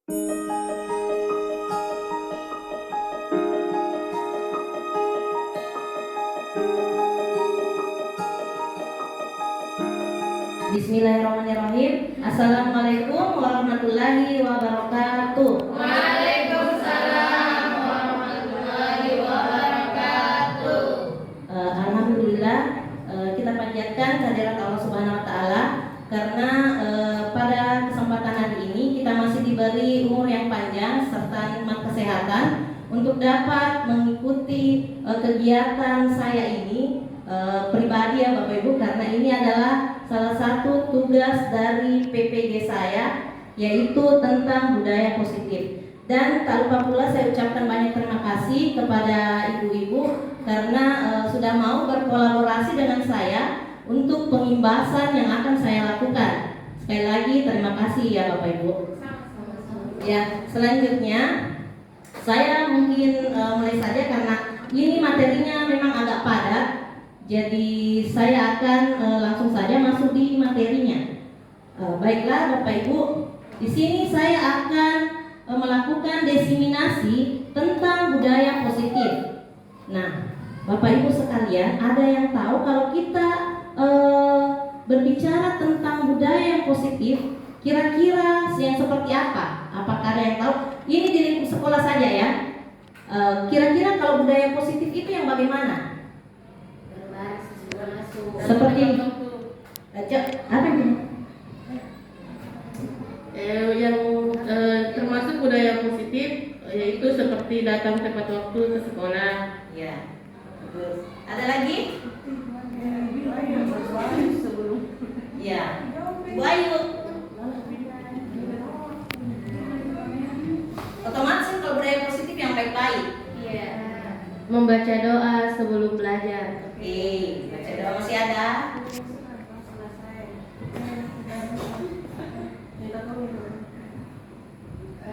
Bismillahirrahmanirrahim. Assalamualaikum warahmatullahi wabarakatuh. Waalaikumsalam warahmatullahi wabarakatuh. Alhamdulillah, kita panjatkan kehadirat Allah Subhanahu wa taala karena pada kesempatan hari ini kita masih diberi umur yang panjang serta nikmat kesehatan untuk dapat mengikuti kegiatan saya ini pribadi ya Bapak Ibu, karena ini adalah salah satu tugas dari PPG saya, yaitu tentang budaya positif. Dan tak lupa pula saya ucapkan banyak terima kasih kepada ibu-ibu karena sudah mau berkolaborasi dengan saya untuk pengimbasan yang akan saya lakukan. Sekali lagi terima kasih ya Bapak Ibu. Ya, selanjutnya saya mungkin mulai saja karena ini materinya memang agak padat. Jadi saya akan langsung saja masuk di materinya. Baiklah Bapak Ibu, di sini saya akan melakukan diseminasi tentang budaya positif. Nah, Bapak Ibu sekalian, ada yang tahu kalau kita berbicara tentang budaya yang positif, kira-kira yang seperti apa? Apakah ada yang tahu? Ini di lingkup sekolah saja ya. Kira-kira kalau budaya positif itu yang bagaimana? Seperti apa ini? Yang termasuk budaya positif yaitu seperti datang tepat waktu ke sekolah. Ya. Ada lagi? Ya. Bu Ayu. Otomatis kalau budaya positif yang baik-baik. Iya. Membaca doa sebelum belajar. Oke, baca doa masih ada.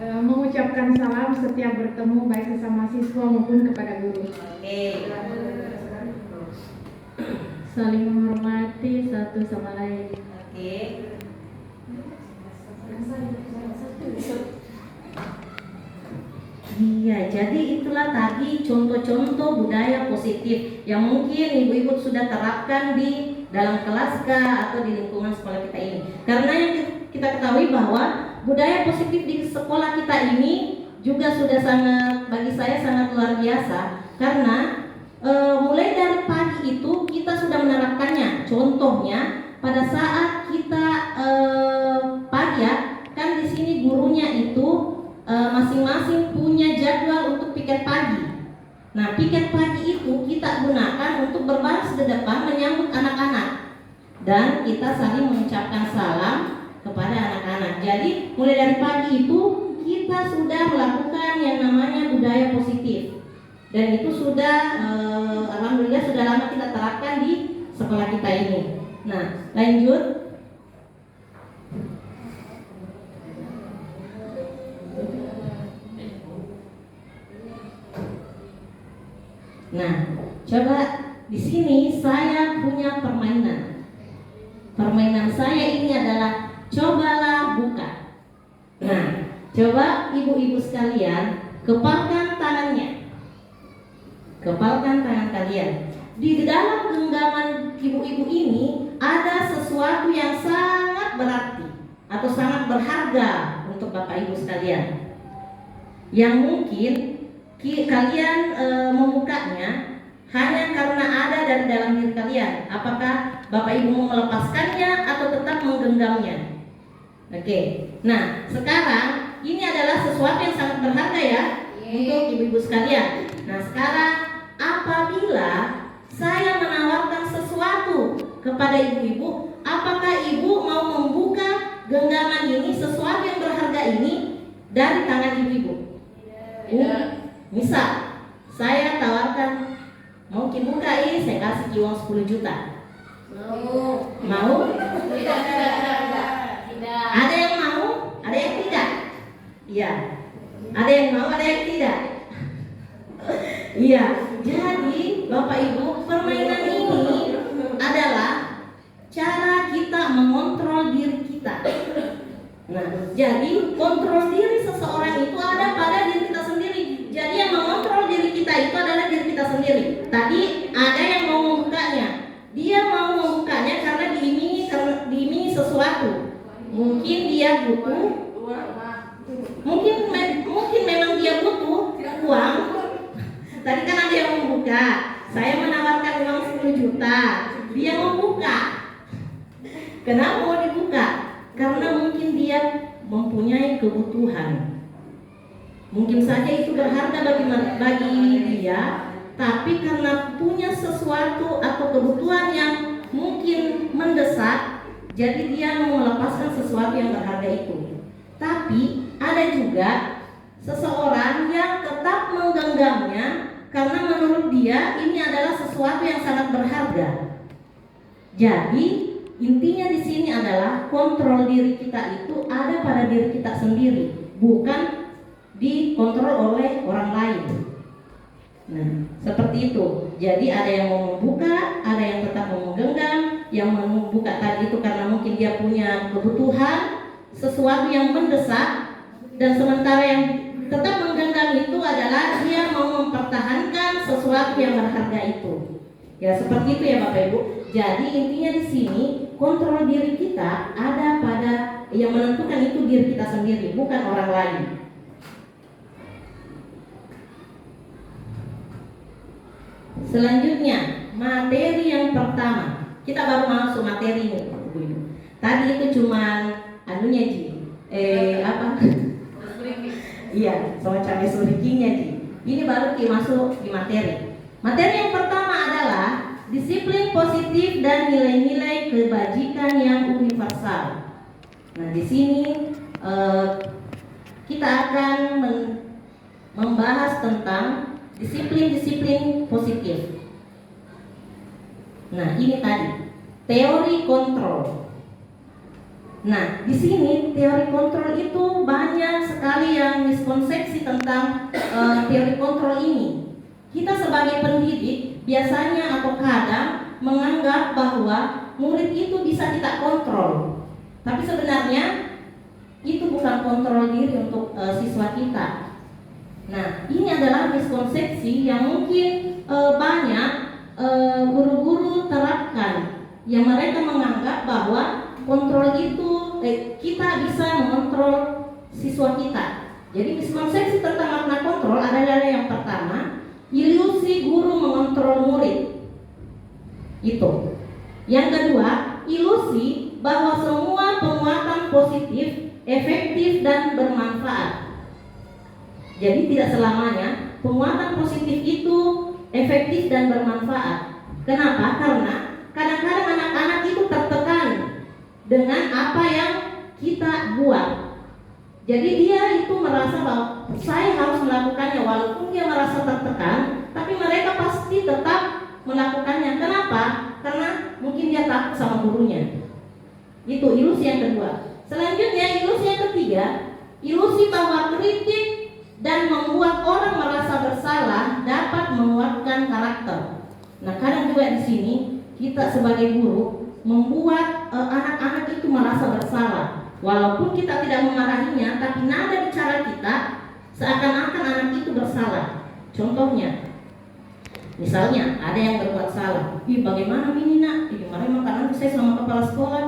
Mengucapkan salam setiap bertemu baik sesama siswa maupun kepada guru. Oke. Saling menghormati satu sama lain. Oke. Iya, jadi itulah tadi contoh-contoh budaya positif yang mungkin ibu-ibu sudah terapkan di dalam kelas atau di lingkungan sekolah kita ini. Karena yang kita ketahui bahwa budaya positif di sekolah kita ini juga sudah sangat, bagi saya sangat luar biasa. Karena mulai dari pagi itu kita sudah menerapkannya. Contohnya pada saat kita pagi ya, kan di sini gurunya itu masing-masing punya jadwal untuk piket pagi. Nah, piket pagi itu kita gunakan untuk berbaris di depan menyambut anak-anak dan kita saling mengucapkan salam kepada anak-anak. Jadi mulai dari pagi itu kita sudah melakukan yang namanya budaya positif dan itu sudah alhamdulillah sudah lama kita terapkan di sekolah kita ini. Nah, lanjut. Nah, coba di sini saya punya permainan. Permainan saya ini adalah cobalah buka. Nah, coba ibu-ibu sekalian kepalkan tangannya. Kepalkan tangan kalian. Di dalam genggaman ibu-ibu ini ada sesuatu yang sangat berarti atau sangat berharga untuk Bapak Ibu sekalian. Yang mungkin kalian membukanya hanya karena ada dari dalam diri kalian. Apakah Bapak Ibu mau melepaskannya atau tetap menggenggamnya? Oke. Nah, sekarang ini adalah sesuatu yang sangat berharga ya untuk ibu-ibu sekalian. Nah, sekarang apabila saya menawarkan sesuatu kepada ibu-ibu, apakah ibu mau membuka genggaman ini, sesuatu yang berharga ini dari tangan ibu-ibu? Misal, saya tawarkan, mau buka ini, saya kasih uang 10 juta. Mau? Tidak. Ada yang mau, ada yang tidak. Iya. Ada yang mau, ada yang tidak. Iya. Jadi, Bapak Ibu, permainan ini adalah cara kita mengontrol diri kita. Nah, jadi kontrol diri seseorang Mungkin memang dia butuh uang. Tadi kan ada yang membuka. Saya menawarkan uang 10 juta. Dia membuka. Kenapa mau dibuka? Karena mungkin dia mempunyai kebutuhan. Mungkin saja itu berharga bagi dia, tapi karena punya sesuatu atau kebutuhan yang mungkin mendesak, jadi dia mau melepaskan sesuatu yang berharga itu. Tapi ada juga seseorang yang tetap menggenggamnya karena menurut dia ini adalah sesuatu yang sangat berharga. Jadi intinya di sini adalah kontrol diri kita itu ada pada diri kita sendiri, bukan dikontrol oleh orang lain. Nah, seperti itu. Jadi ada yang mau membuka, ada yang tetap mau menggenggam. Yang membuka tadi itu karena mungkin dia punya kebutuhan, sesuatu yang mendesak, dan sementara yang tetap menggenggam itu adalah dia mau mempertahankan sesuatu yang berharga itu. Ya seperti itu ya Bapak Ibu. Jadi intinya di sini kontrol diri kita ada pada yang menentukan itu diri kita sendiri, bukan orang lain. Selanjutnya, materi yang pertama. Kita baru masuk materi ini. Tadi itu cuman anunya Ji. Apa? Iya, semacam esurikinya Ji. Ini baru masuk di materi. Materi yang pertama adalah disiplin positif dan nilai-nilai kebajikan yang universal. Nah, di sini kita akan membahas tentang disiplin-disiplin positif. Nah, ini tadi teori kontrol. Nah, di sini teori kontrol itu banyak sekali yang miskonsepsi tentang teori kontrol ini. Kita sebagai pendidik biasanya atau kadang menganggap bahwa murid itu bisa kita kontrol. Tapi sebenarnya itu bukan kontrol diri untuk siswa kita. Nah, ini adalah miskonsepsi yang mungkin banyak guru-guru terapkan, yang mereka menganggap bahwa kontrol itu kita bisa mengontrol siswa kita. Jadi miskonsepsi tentang makna kontrol adalah yang pertama, ilusi guru mengontrol murid. Itu. Yang kedua, ilusi bahwa semua penguatan positif efektif dan bermanfaat. Jadi tidak selamanya penguatan positif itu efektif dan bermanfaat. Kenapa? Karena kadang-kadang anak-anak itu tertekan dengan apa yang kita buat. Jadi dia itu merasa bahwa saya harus melakukannya walaupun dia merasa tertekan, tapi mereka pasti tetap melakukannya. Kenapa? Karena mungkin dia takut sama gurunya. Itu ilusi yang kedua. Selanjutnya ilusi yang ketiga, ilusi bahwa kritik dan membuat orang merasa bersalah dapat menguatkan karakter. Nah, kadang juga di sini kita sebagai guru membuat anak-anak itu merasa bersalah. Walaupun kita tidak memarahinya, tapi nada bicara kita seakan-akan anak itu bersalah. Contohnya, misalnya ada yang berbuat salah. Bagaimana ini nak? Kemarin makanan saya sama kepala sekolah.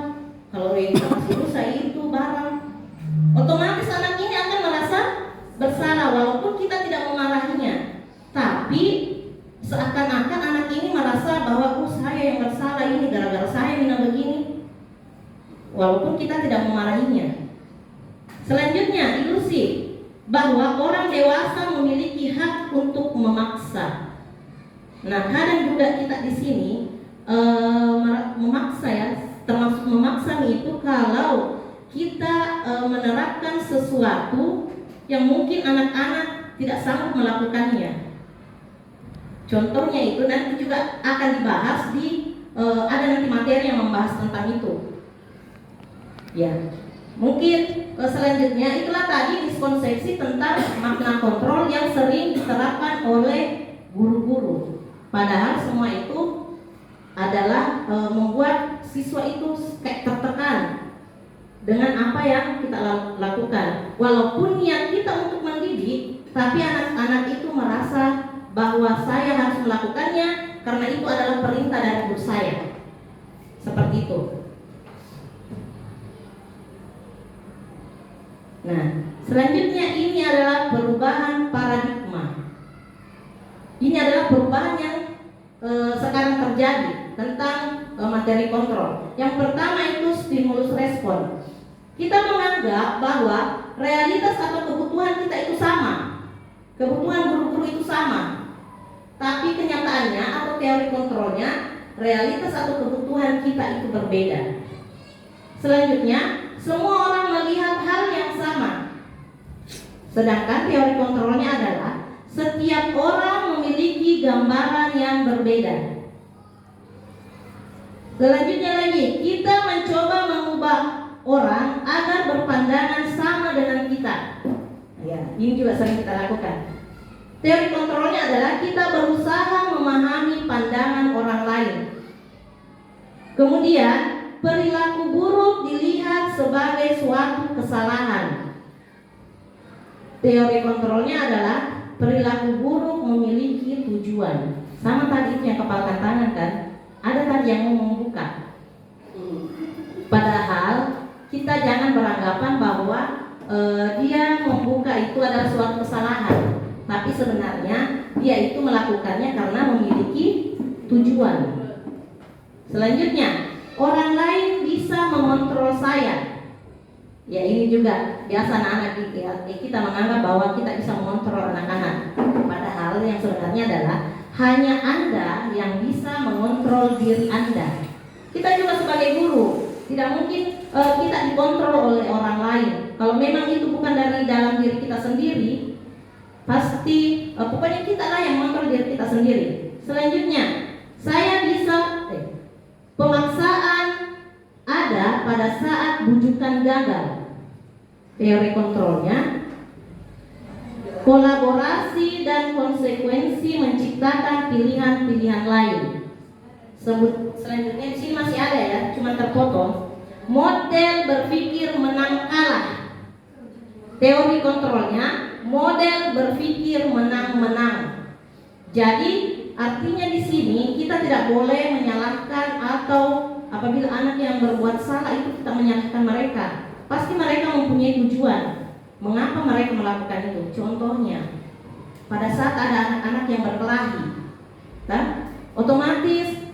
Kalau yang kasih saya itu barang. Otomatis anak ini akan merasa bersalah walaupun kita tidak memarahinya, tapi seakan-akan anak ini merasa bahwa saya yang bersalah ini gara-gara saya minum begini, walaupun kita tidak memarahinya. Selanjutnya ilusi bahwa orang dewasa memiliki hak untuk memaksa. Nah, kadang juga kita di sini memaksa ya, termasuk memaksa itu kalau kita menerapkan sesuatu yang mungkin anak-anak tidak sanggup melakukannya. Contohnya itu nanti juga akan dibahas di ada nanti materi yang membahas tentang itu. Ya, mungkin selanjutnya itulah tadi miskonsepsi tentang makna kontrol yang sering diterapkan oleh guru-guru. Padahal semua itu adalah membuat siswa itu kayak tertekan dengan apa yang kita lakukan. Walaupun niat kita untuk mendidik, tapi anak-anak itu merasa bahwa saya harus melakukannya karena itu adalah perintah dari guru saya. Seperti itu. Nah, Selanjutnya ini adalah perubahan paradigma. Ini adalah perubahan yang sekarang terjadi tentang materi kontrol. Yang pertama itu stimulus respon. Kita menganggap bahwa realitas atau kebutuhan kita itu sama, kebutuhan guru-guru itu sama. Tapi kenyataannya atau teori kontrolnya, realitas atau kebutuhan kita itu berbeda. Selanjutnya, semua orang melihat hal yang sama. Sedangkan teori kontrolnya adalah setiap orang memiliki gambaran yang berbeda. Selanjutnya lagi, kita mencoba mengubah orang agar berpandangan sama dengan kita. Ya, ini juga sering kita lakukan. Teori kontrolnya adalah kita berusaha memahami pandangan orang lain. Kemudian, perilaku buruk dilihat sebagai suatu kesalahan. Teori kontrolnya adalah perilaku buruk memiliki tujuan. Sama tadi itu yang kepalkan tangan kan? Ada tadi yang mau membuka. Padahal kita jangan beranggapan bahwa dia membuka itu adalah suatu kesalahan. Tapi sebenarnya dia itu melakukannya karena memiliki tujuan. Selanjutnya, orang lain bisa mengontrol saya. Ya, ini juga biasa anak-anak kita menganggap bahwa kita bisa mengontrol anak-anak. Padahal yang sebenarnya adalah hanya Anda yang bisa mengontrol diri Anda. Kita juga sebagai guru tidak mungkin kita dikontrol oleh orang lain. Kalau memang itu bukan dari dalam diri kita sendiri, pasti pokoknya kita lah yang mengontrol diri kita sendiri. Selanjutnya, saya bisa pemaksaan ada pada saat bujukan gagal. Teori kontrolnya, kolaborasi dan konsekuensi menciptakan pilihan-pilihan lain. Selanjutnya di sini masih ada ya, cuma terpotong. Model berpikir menang kalah. Teori kontrolnya, model berpikir menang-menang. Jadi artinya di sini kita tidak boleh menyalahkan atau apabila anak yang berbuat salah itu kita menyalahkan mereka. Pasti mereka mempunyai tujuan. Mengapa mereka melakukan itu? Contohnya, pada saat ada anak-anak yang berkelahi, otomatis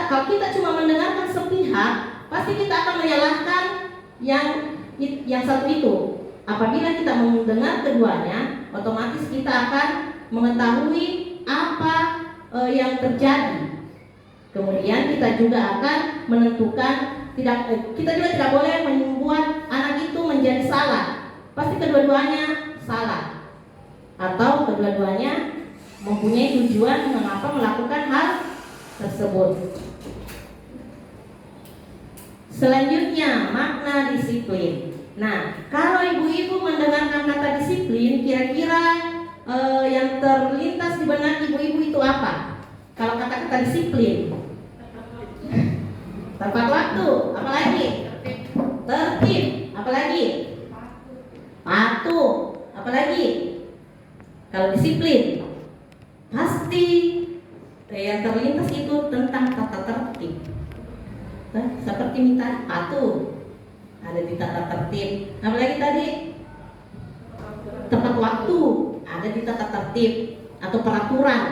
kalau kita cuma mendengarkan sepihak, pasti kita akan menyalahkan yang satu itu. Apabila kita mendengar keduanya, otomatis kita akan mengetahui apa yang terjadi. Kemudian kita juga akan menentukan kita juga tidak boleh membuat anak itu menjadi salah. Pasti kedua-duanya salah atau kedua-duanya mempunyai tujuan mengapa melakukan hal tersebut. Selanjutnya, makna disiplin. Nah, kalau ibu-ibu mendengarkan kata disiplin, kira-kira yang terlintas di benak ibu-ibu itu apa? Kalau kata-kata disiplin, tepat waktu, apalagi? Tertib, apalagi? Patuh, apalagi? Kalau disiplin, pasti yang terlintas itu tentang tata tertib. Seperti minta patuh, ada di tata tertib. Apalagi tadi? Tepat waktu, ada di tata tertib atau peraturan.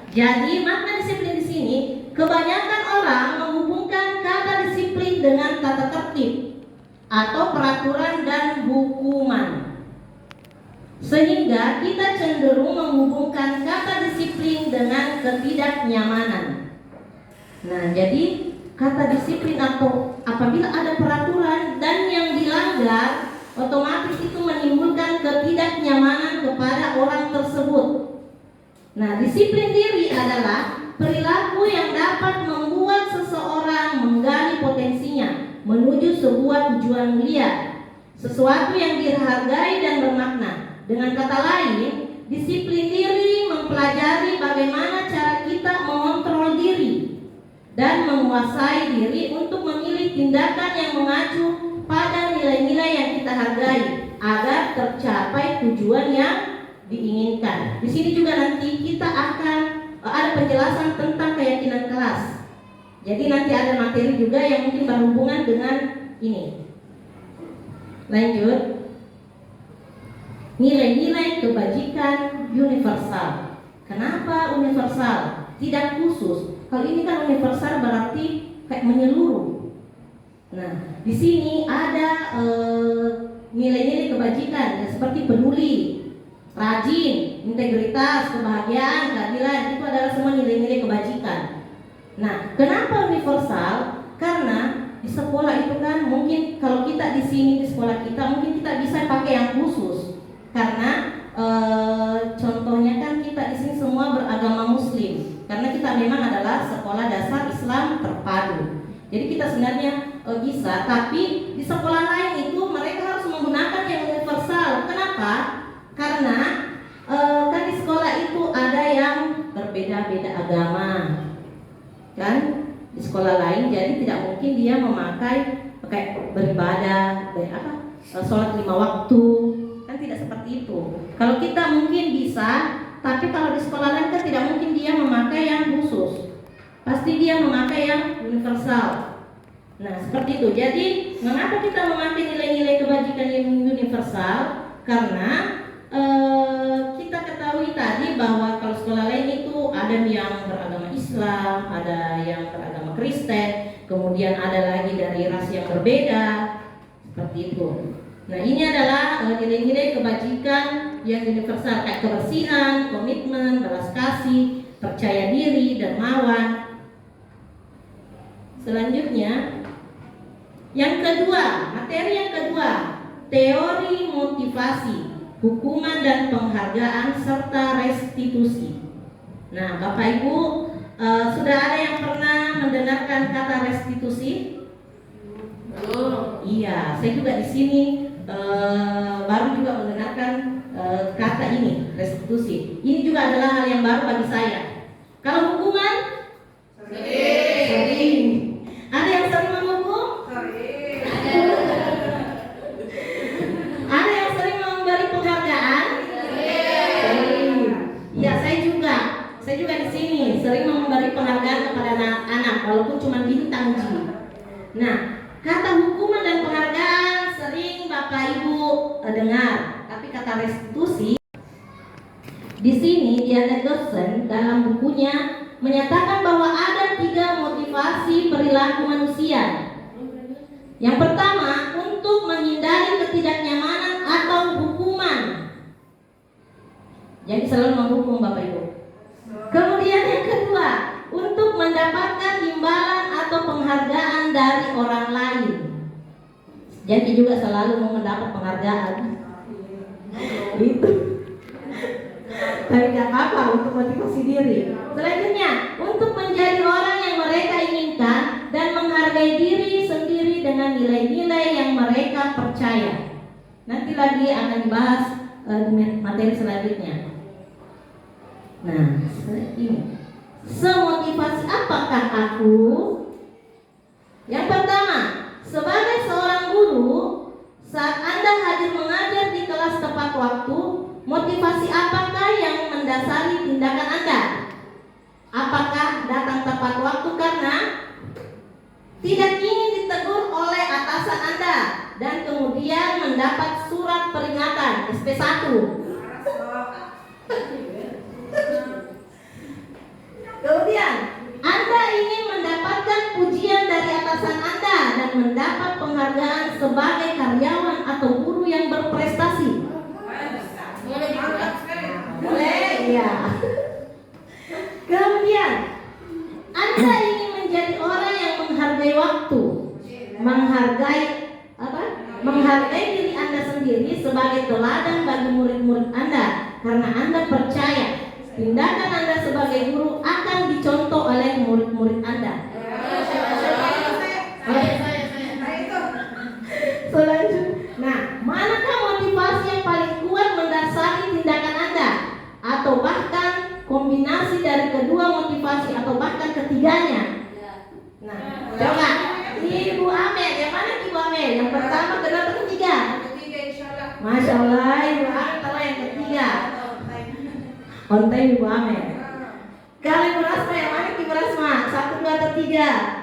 Jadi makna disiplin di sini, kebanyakan orang menghubungkan kata disiplin dengan tata tertib atau peraturan dan hukuman, sehingga kita cenderung menghubungkan kata disiplin dengan ketidaknyamanan. Nah, jadi kata disiplin atau apabila ada peraturan dan yang dilanggar, otomatis itu menimbulkan ketidaknyamanan kepada orang tersebut. Nah, disiplin diri adalah perilaku yang dapat membuat seseorang menggali potensinya menuju sebuah tujuan mulia, sesuatu yang dihargai dan bermakna. Dengan kata lain, disiplin diri mempelajari bagaimana cara kita mengontrol diri dan menguasai diri untuk memilih tindakan yang mengacu pada nilai-nilai yang kita hargai agar tercapai tujuan yang diinginkan. Di sini juga nanti kita akan ada penjelasan tentang keyakinan kelas. Jadi nanti ada materi juga yang mungkin berhubungan dengan ini. Lanjut. nilai-nilai kebajikan universal. Kenapa universal? Tidak khusus. Kalau ini kan universal berarti kayak menyeluruh. Nah, di sini ada nilai-nilai kebajikan seperti peduli, rajin, integritas, kebahagiaan, keadilan, itu adalah semua nilai-nilai kebajikan. Nah, kenapa universal? Karena di sekolah itu kan mungkin kalau kita di sini di sekolah kita mungkin kita bisa pakai yang khusus. Karena contohnya kan kita di sini semua beragama Muslim. Karena kita memang adalah sekolah dasar Islam terpadu. Jadi kita sebenarnya bisa, tapi di sekolah lain itu mereka harus menggunakan yang universal. Kenapa? Karena kan di sekolah itu ada yang berbeda-beda agama, kan? Di sekolah lain, jadi tidak mungkin dia memakai kayak beribadah, sholat 5 waktu, kan tidak seperti itu. Kalau kita mungkin bisa, tapi kalau di sekolah lain kan tidak mungkin dia memakai yang khusus. Pasti dia memakai yang universal. Nah, seperti itu. Jadi, mengapa kita memakai nilai-nilai kebajikan yang universal? Karena kita ketahui tadi bahwa kalau sekolah lain itu ada yang beragama Islam, ada yang beragama Kristen, kemudian ada lagi dari ras yang berbeda, seperti itu. Nah, ini adalah nilai-nilai kebajikan yang universal, kayak kebersihan, komitmen, belas kasih, percaya diri, dermawan. Selanjutnya, yang kedua, materi yang kedua, teori motivasi, hukuman dan penghargaan serta restitusi. Nah, Bapak Ibu, sudah ada yang pernah mendengarkan kata restitusi? Belum. Iya, saya juga di sini baru juga mendengarkan kata ini, restitusi. Ini juga adalah hal yang baru bagi saya. Kalau hukuman? Sering. Ada yang sering menghukum? Sering. Ada yang sering memberi penghargaan? Sering. Ya, saya juga di sini sering memberi penghargaan kepada anak-anak, walaupun cuma bintang G. Nah, kata hukuman dan penghargaan sering Bapak Ibu dengar, tapi kata restitusi di sini Diana Gerson dalam bukunya menyatakan bahwa ada 3 motivasi perilaku manusia. Yang pertama, untuk menghindari ketidaknyamanan atau hukuman. Jadi selalu menghukum Bapak Ibu. Kemudian yang kedua, untuk mendapatkan imbalan atau penghargaan dari orang lain. Jadi juga selalu mau mendapat penghargaan. Itu. Tapi gak apa-apa untuk motivasi diri. Selanjutnya, untuk menjadi orang yang mereka inginkan dan menghargai diri sendiri dengan nilai-nilai yang mereka percaya. Nanti lagi akan dibahas materi selanjutnya. Nah, ini semotivasi apakah aku? Yang pertama, sebagai seorang guru, saat Anda hadir mengajar di kelas tepat waktu, motivasi apakah yang mendasari tindakan Anda? Apakah datang tepat waktu karena tidak ingin ditegur oleh atasan Anda dan kemudian mendapat surat peringatan SP1? Kemudian Anda ingin mendapatkan pujian dari atasan Anda dan mendapat penghargaan sebagai karyawan atau guru yang berprestasi. Boleh, ya. Kemudian Anda ingin menjadi orang yang menghargai waktu, menghargai diri Anda sendiri sebagai teladan bagi murid-murid Anda, karena Anda percaya tindakan Anda sebagai guru akan dicontoh oleh murid-murid Anda. Selanjutnya, nah, manakah motivasi yang paling kuat mendasari tindakan Anda? Atau bahkan kombinasi dari kedua motivasi atau bahkan ketiganya? Nah, coba Ibu Amel, yang mana Ibu Amel? Yang pertama, kedua, atau ketiga? Masya Allah, Ibu Amel telah yang ketiga. On time Ibu Amel. Kalau Ibu Rasma, yang mana Ibu Rasma? 1, 2, atau 3?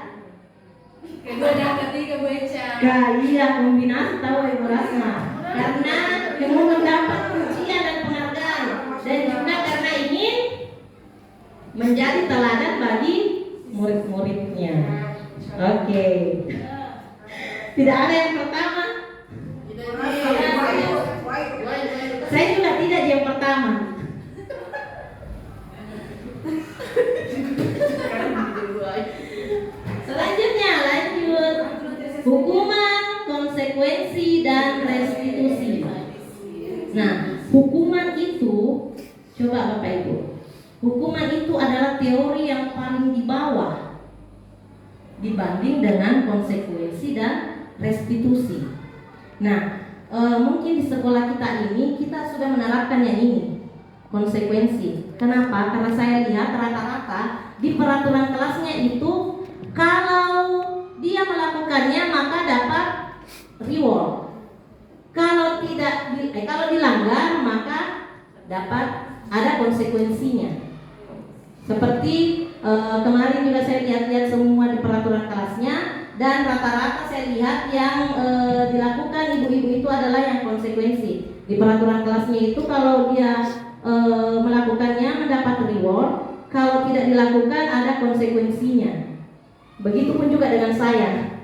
Kedua dan ketiga Bu Eca. Iya, kombinasi tahu Ibu Rasma. Karena yang mau mendapat Tidak ada yang pertama. Saya juga tidak yang pertama. Selanjutnya lanjut. Hukuman, konsekuensi, dan restitusi. Nah, hukuman itu, coba Bapak Ibu, hukuman itu adalah teori yang paling di bawah dibanding dengan konsekuensi dan restitusi. Nah, mungkin di sekolah kita ini kita sudah menerapkan yang ini, konsekuensi. Kenapa? Karena saya lihat rata-rata di peraturan kelasnya itu kalau dia melakukannya maka dapat reward. Kalau dilanggar maka dapat ada konsekuensinya. Seperti kemarin juga saya lihat semua di peraturan kelasnya, dan rata-rata saya lihat yang dilakukan ibu-ibu itu adalah yang konsekuensi. Di peraturan kelasnya itu kalau dia melakukannya mendapat reward, kalau tidak dilakukan ada konsekuensinya. Begitupun juga dengan saya.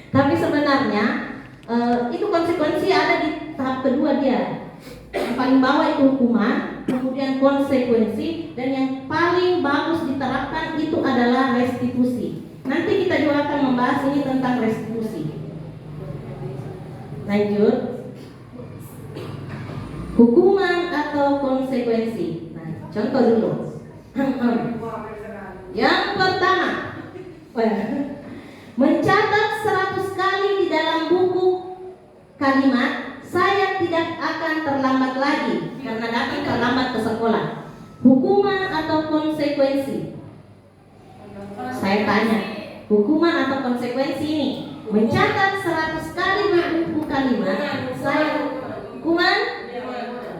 Tapi sebenarnya itu konsekuensi ada di tahap kedua dia. Yang paling bawah itu hukuman, kemudian konsekuensi, dan yang paling bagus diterapkan itu adalah restitusi. Nanti kita juga akan membahas ini tentang restitusi. Lanjut. Hukuman atau konsekuensi. Nah, contoh dulu. Yang pertama, mencatat 100 kali di dalam buku kalimat "Saya tidak akan terlambat lagi karena datang terlambat ke sekolah." Hukuman atau konsekuensi? Saya tanya, hukuman atau konsekuensi ini? Mencatat 100 kali di buku kalimat saya hukuman?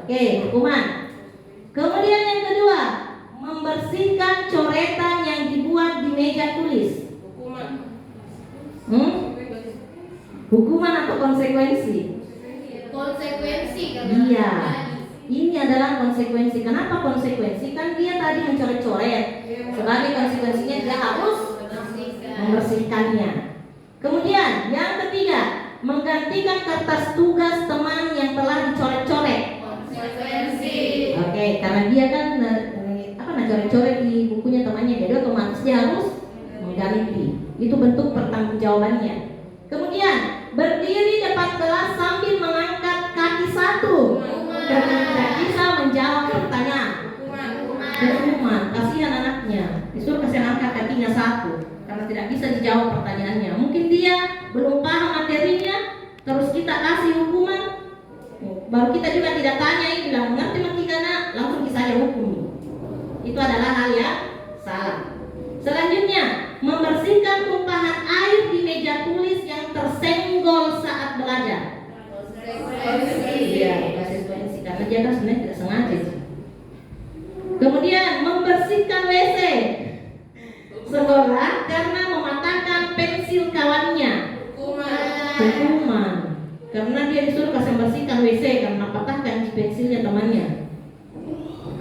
Oke, hukuman. Kemudian yang kedua, membersihkan coretan yang dibuat di meja tulis. Hukuman atau konsekuensi? Konsekuensi. Iya, ini adalah konsekuensi. Kenapa konsekuensi? Kan dia tadi mencoret-coret. Sebagai konsekuensinya dia harus membersihkannya. Kemudian yang ketiga, menggantikan kertas tugas teman yang telah dicoret-coret. Konsekuensi. Oke, karena dia kan coret-coret di bukunya temannya, jadi otomatis dia harus mengganti. Itu bentuk pertanggungjawabannya. Kemudian berdiri depan kelas sambil mengangkat kaki satu karena tidak bisa menjawab pertanyaan. Hukuman. Kasihan anaknya, disuruh kasih angkat kakinya satu karena tidak bisa dijawab pertanyaannya. Mungkin dia belum paham materinya, terus kita kasih hukuman, baru kita juga tidak tanya, ini bilang mengerti karena langsung kita saja hukum. Itu adalah hal yang salah. Selanjutnya, membersihkan tumpahan air di meja tulis yang tersenggol saat belajar. Iya, konsekuensi karena dia kan sebenarnya tidak sengaja. Kemudian membersihkan WC sekolah karena mematahkan pensil kawannya. Hukuman. Karena dia disuruh kasih membersihkan WC karena patahkan pensilnya temannya.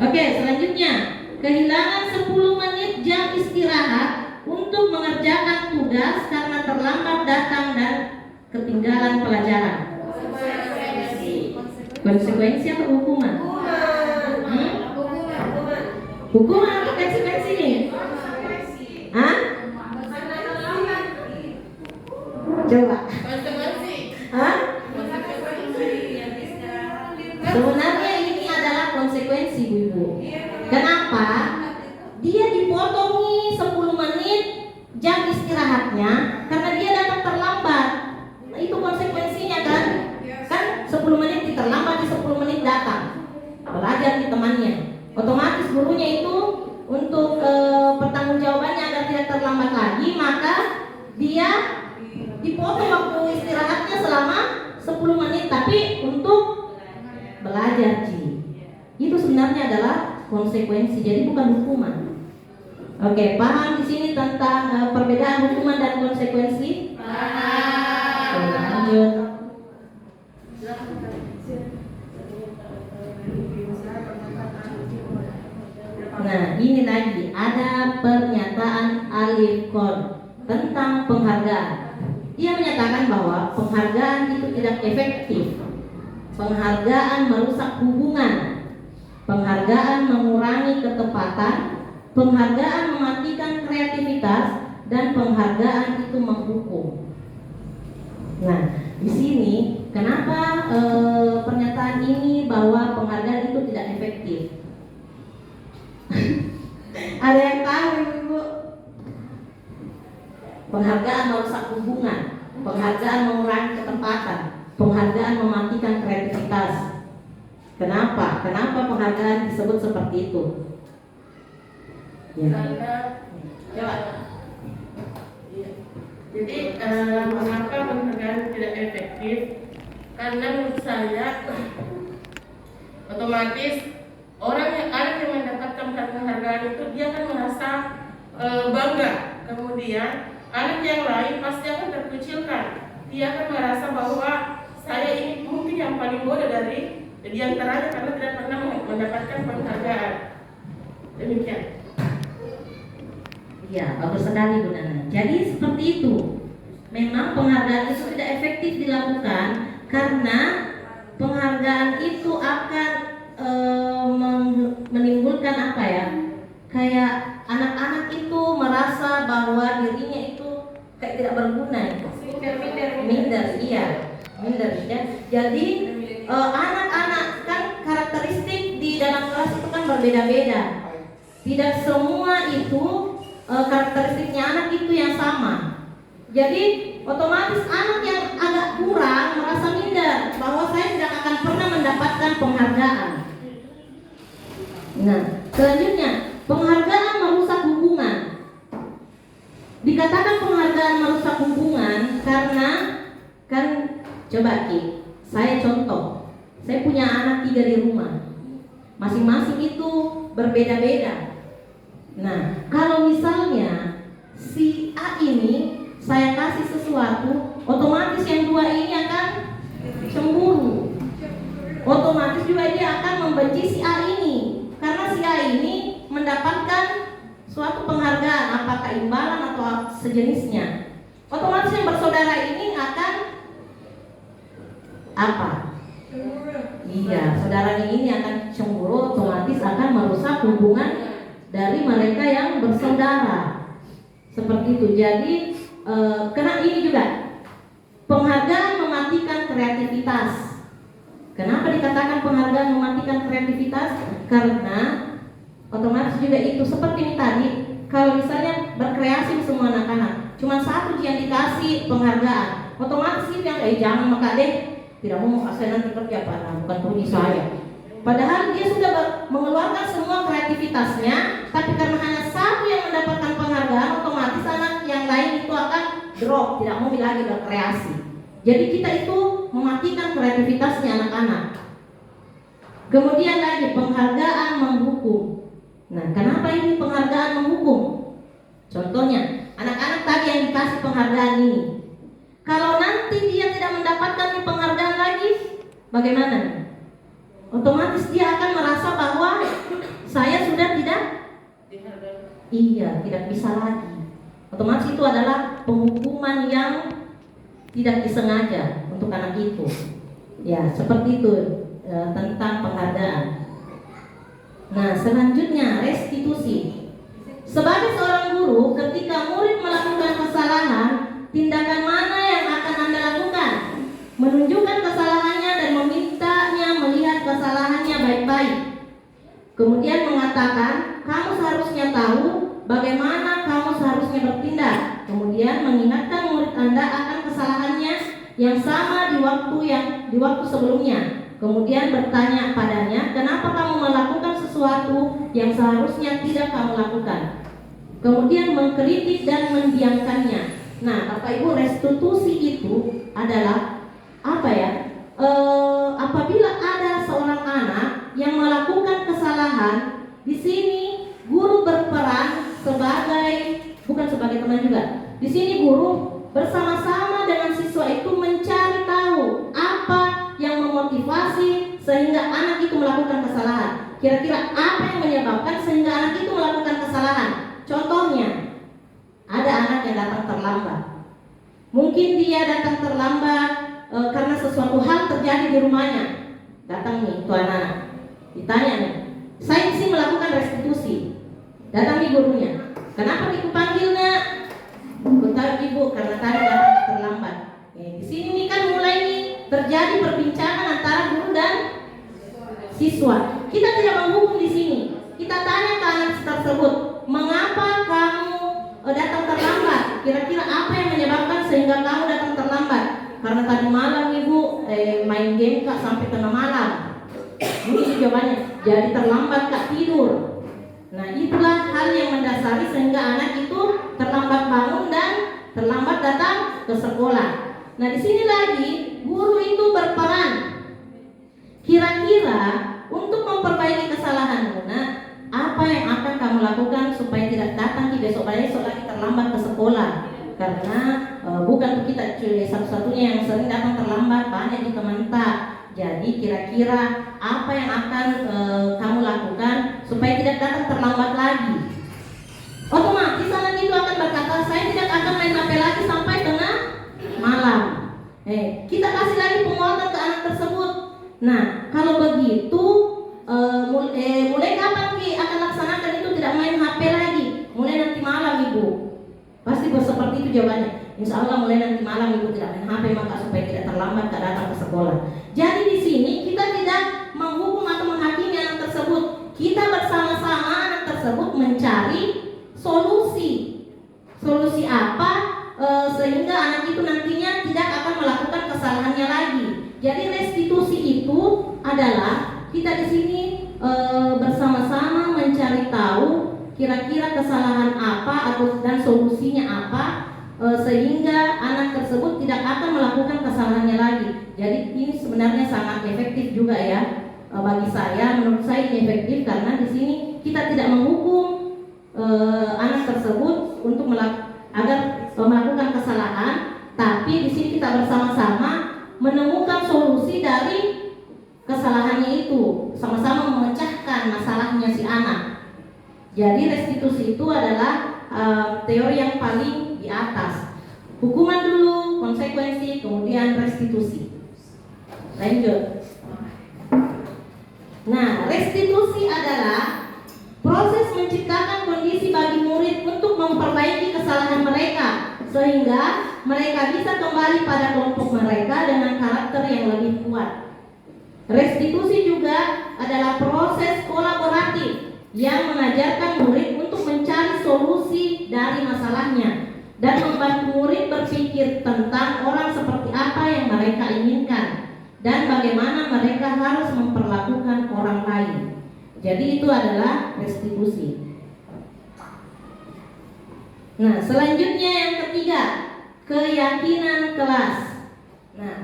Oke, selanjutnya kehilangan 10 menit jam istirahat untuk mengerjakan tugas karena terlambat datang dan ketinggalan pelajaran. Konsekuensi atau hukuman? Hukuman atau konsekuensi ini? Hah? Coba. Hah? Sebenarnya ini adalah konsekuensi, Bu-ibu. Kenapa? Dia dipotongi 10 menit jam istirahatnya karena dia datang terlambat. Nah, itu konsekuensinya kan? Kan 10 menit terlambat, di 10 menit datang belajar di temannya. Otomatis gurunya itu untuk pertanggungjawabannya agar tidak terlambat lagi, maka dia dipotong waktu istirahatnya selama 10 menit tapi untuk belajar, Ci. Itu sebenarnya adalah konsekuensi, jadi bukan hukuman. Oke, paham di sini tentang perbedaan hukuman dan konsekuensi? Paham. Oke, lanjut. Nah, ini lagi ada pernyataan alif kon tentang penghargaan. Dia menyatakan bahwa penghargaan itu tidak efektif. Penghargaan merusak hubungan. Penghargaan mengurangi ketepatan. Penghargaan mematikan kreativitas, dan penghargaan itu menghukum. Nah, di sini kenapa pernyataan ini bahwa penghargaan itu tidak efektif? Ada yang tahu, Ibu? Penghargaan merusak hubungan, penghargaan mengurangi ketepatan, penghargaan mematikan kreativitas. Kenapa? Kenapa penghargaan disebut seperti itu? Ya. Karena Coba. jadi mengapa penghargaan tidak efektif? Karena menurut saya otomatis orang yang mendapatkan penghargaan itu dia akan merasa bangga. Kemudian anak yang lain pasti akan terkucilkan. Dia akan merasa bahwa saya ini mungkin yang paling bodoh dari antaranya karena tidak pernah mendapatkan penghargaan. Demikian. Ya, bagus sekali Bu Nana. Jadi seperti itu. Memang penghargaan itu tidak efektif dilakukan karena penghargaan itu akan menimbulkan apa ya? Kayak anak-anak itu merasa bahwa dirinya itu kayak tidak berguna itu. Minder, iya. Minder ya. Jadi anak-anak kan karakteristik di dalam kelas itu kan berbeda-beda. Tidak semua itu karakteristiknya anak itu yang sama. Jadi otomatis anak yang agak kurang merasa minder bahwa saya tidak akan pernah mendapatkan penghargaan. Nah, selanjutnya penghargaan merusak hubungan. Dikatakan penghargaan merusak hubungan karena kan coba Ki, saya contoh. Saya punya anak 3 di rumah. Masing-masing itu berbeda-beda. Nah, kalau misalnya si A ini saya kasih sesuatu, otomatis yang 2 ini akan cemburu. Otomatis juga dia akan membenci si A ini, karena si A ini mendapatkan suatu penghargaan, apakah imbalan atau sejenisnya. Otomatis yang bersaudara ini akan apa? Iya, saudaranya ini akan cemburu, otomatis akan merusak hubungan dari mereka yang bersaudara. Seperti itu. Jadi karena ini juga penghargaan mematikan kreativitas. Kenapa dikatakan penghargaan mematikan kreativitas? Karena otomatis juga itu seperti ini tadi. Kalau misalnya berkreasi semua anak-anak, cuma satu yang dikasih penghargaan, otomatis itu yang jangan maka deh, tidak mau saya nanti kerja pada bukan puji saya. Padahal dia sudah mengeluarkan semua kreativitasnya, tapi karena hanya satu yang mendapatkan penghargaan, otomatis anak yang lain itu akan drop, tidak mau lagi berkreasi. Jadi kita itu mematikan kreativitasnya anak-anak. Kemudian lagi penghargaan menghukum. Nah, kenapa ini penghargaan menghukum? Contohnya, anak-anak tadi yang dikasih penghargaan ini, kalau nanti dia tidak mendapatkan penghargaan lagi, bagaimana? Otomatis dia akan merasa bahwa saya sudah tidak tidak bisa lagi. Otomatis itu adalah penghukuman yang tidak disengaja untuk anak itu. Ya, seperti itu tentang penghargaan. Nah, selanjutnya restitusi. Sebagai seorang guru, ketika murid melakukan kesalahan, tindakan mana yang akan Anda lakukan? Menunjukkan kesalahannya dan memintanya melihat kesalahannya baik-baik. Kemudian mengatakan, kamu seharusnya tahu bagaimana kamu seharusnya bertindak. Kemudian mengingatkan murid Anda akan kesalahannya yang sama di waktu sebelumnya. Kemudian bertanya padanya, kenapa kamu melakukan sesuatu yang seharusnya tidak kamu lakukan? Kemudian mengkritik dan mendiamkannya. Nah, Bapak Ibu, restitusi itu adalah apa ya? Apabila ada seorang anak yang melakukan kesalahan, di sini guru berperan bukan sebagai teman juga. Di sini guru bersama-sama dengan siswa itu mencari tahu apa yang memotivasi sehingga anak itu melakukan kesalahan. Kira-kira apa yang menyebabkan sehingga anak itu melakukan kesalahan? Contohnya, ada anak yang datang terlambat. Mungkin dia datang terlambat karena sesuatu hal terjadi di rumahnya. Datang nih tuan anak, ditanya nih, saya sih melakukan restitusi. Datang nih gurunya, kenapa ibu panggil nak? Tahu ibu karena tadi datang terlambat. Di sini nih kan mulai nih terjadi perbincangan antara guru dan siswa. Kita tidak menghukum di sini. Kita tanya ke anak tersebut, mengapa kamu datang terlambat? Kira-kira apa yang menyebabkan sehingga kamu datang terlambat? Karena tadi malam ibu main game kak sampai tengah malam. Ini jawabannya. Jadi terlambat kak tidur. Nah itulah hal yang mendasari sehingga anak itu terlambat bangun dan terlambat datang ke sekolah. Nah di sini lagi guru itu berperan. Kira-kira untuk memperbaiki kesalahan Muna, apa yang akan kamu lakukan supaya tidak datang di besok lagi terlambat ke sekolah? Karena bukan kita satu-satunya yang sering datang terlambat, banyak di Kementak. Jadi kira-kira apa yang akan kamu lakukan supaya tidak datang terlambat lagi? Otomatis anak itu akan berkata, saya tidak akan main HP lagi sampai tengah malam. Kita kasih lagi penguatan ke anak tersebut. Nah kalau begitu mulai kapan Ki akan laksanakan itu tidak main HP lagi? Mulai nanti malam ibu. Pasti seperti itu jawabannya. Insya Allah mulai nanti malam ibu tidak main HP maka supaya tidak terlambat tidak datang ke sekolah. Jadi di sini kita tidak menghukum atau menghakimi anak tersebut. Kita bersama-sama anak tersebut mencari solusi. Solusi apa sehingga anak itu nantinya tidak akan melakukan kesalahannya lagi. Jadi restitusi itu adalah kita di sini bersama-sama mencari tahu kira-kira kesalahan apa dan solusinya apa sehingga anak tersebut tidak akan melakukan kesalahannya lagi. Jadi ini sebenarnya sangat efektif juga ya bagi saya. Menurut saya ini efektif karena di sini kita tidak menghukum anak tersebut untuk agar melakukan kesalahan, tapi di sini kita bersama-sama menemukan solusi dari kesalahannya itu, sama-sama memecahkan masalahnya si anak. Jadi restitusi itu adalah teori yang paling di atas. Hukuman dulu, konsekuensi, kemudian restitusi. Lanjut. Nah, restitusi adalah proses menciptakan kondisi bagi murid untuk memperbaiki kesalahan mereka sehingga mereka bisa kembali pada kelompok mereka dengan karakter yang lebih kuat. Restitusi juga adalah proses kolaboratif yang mengajarkan murid untuk mencari solusi dari masalahnya dan membantu murid berpikir tentang orang seperti apa yang mereka inginkan dan bagaimana mereka harus memperlakukan orang lain. Jadi itu adalah restitusi. Nah, selanjutnya yang ketiga, keyakinan kelas. Nah,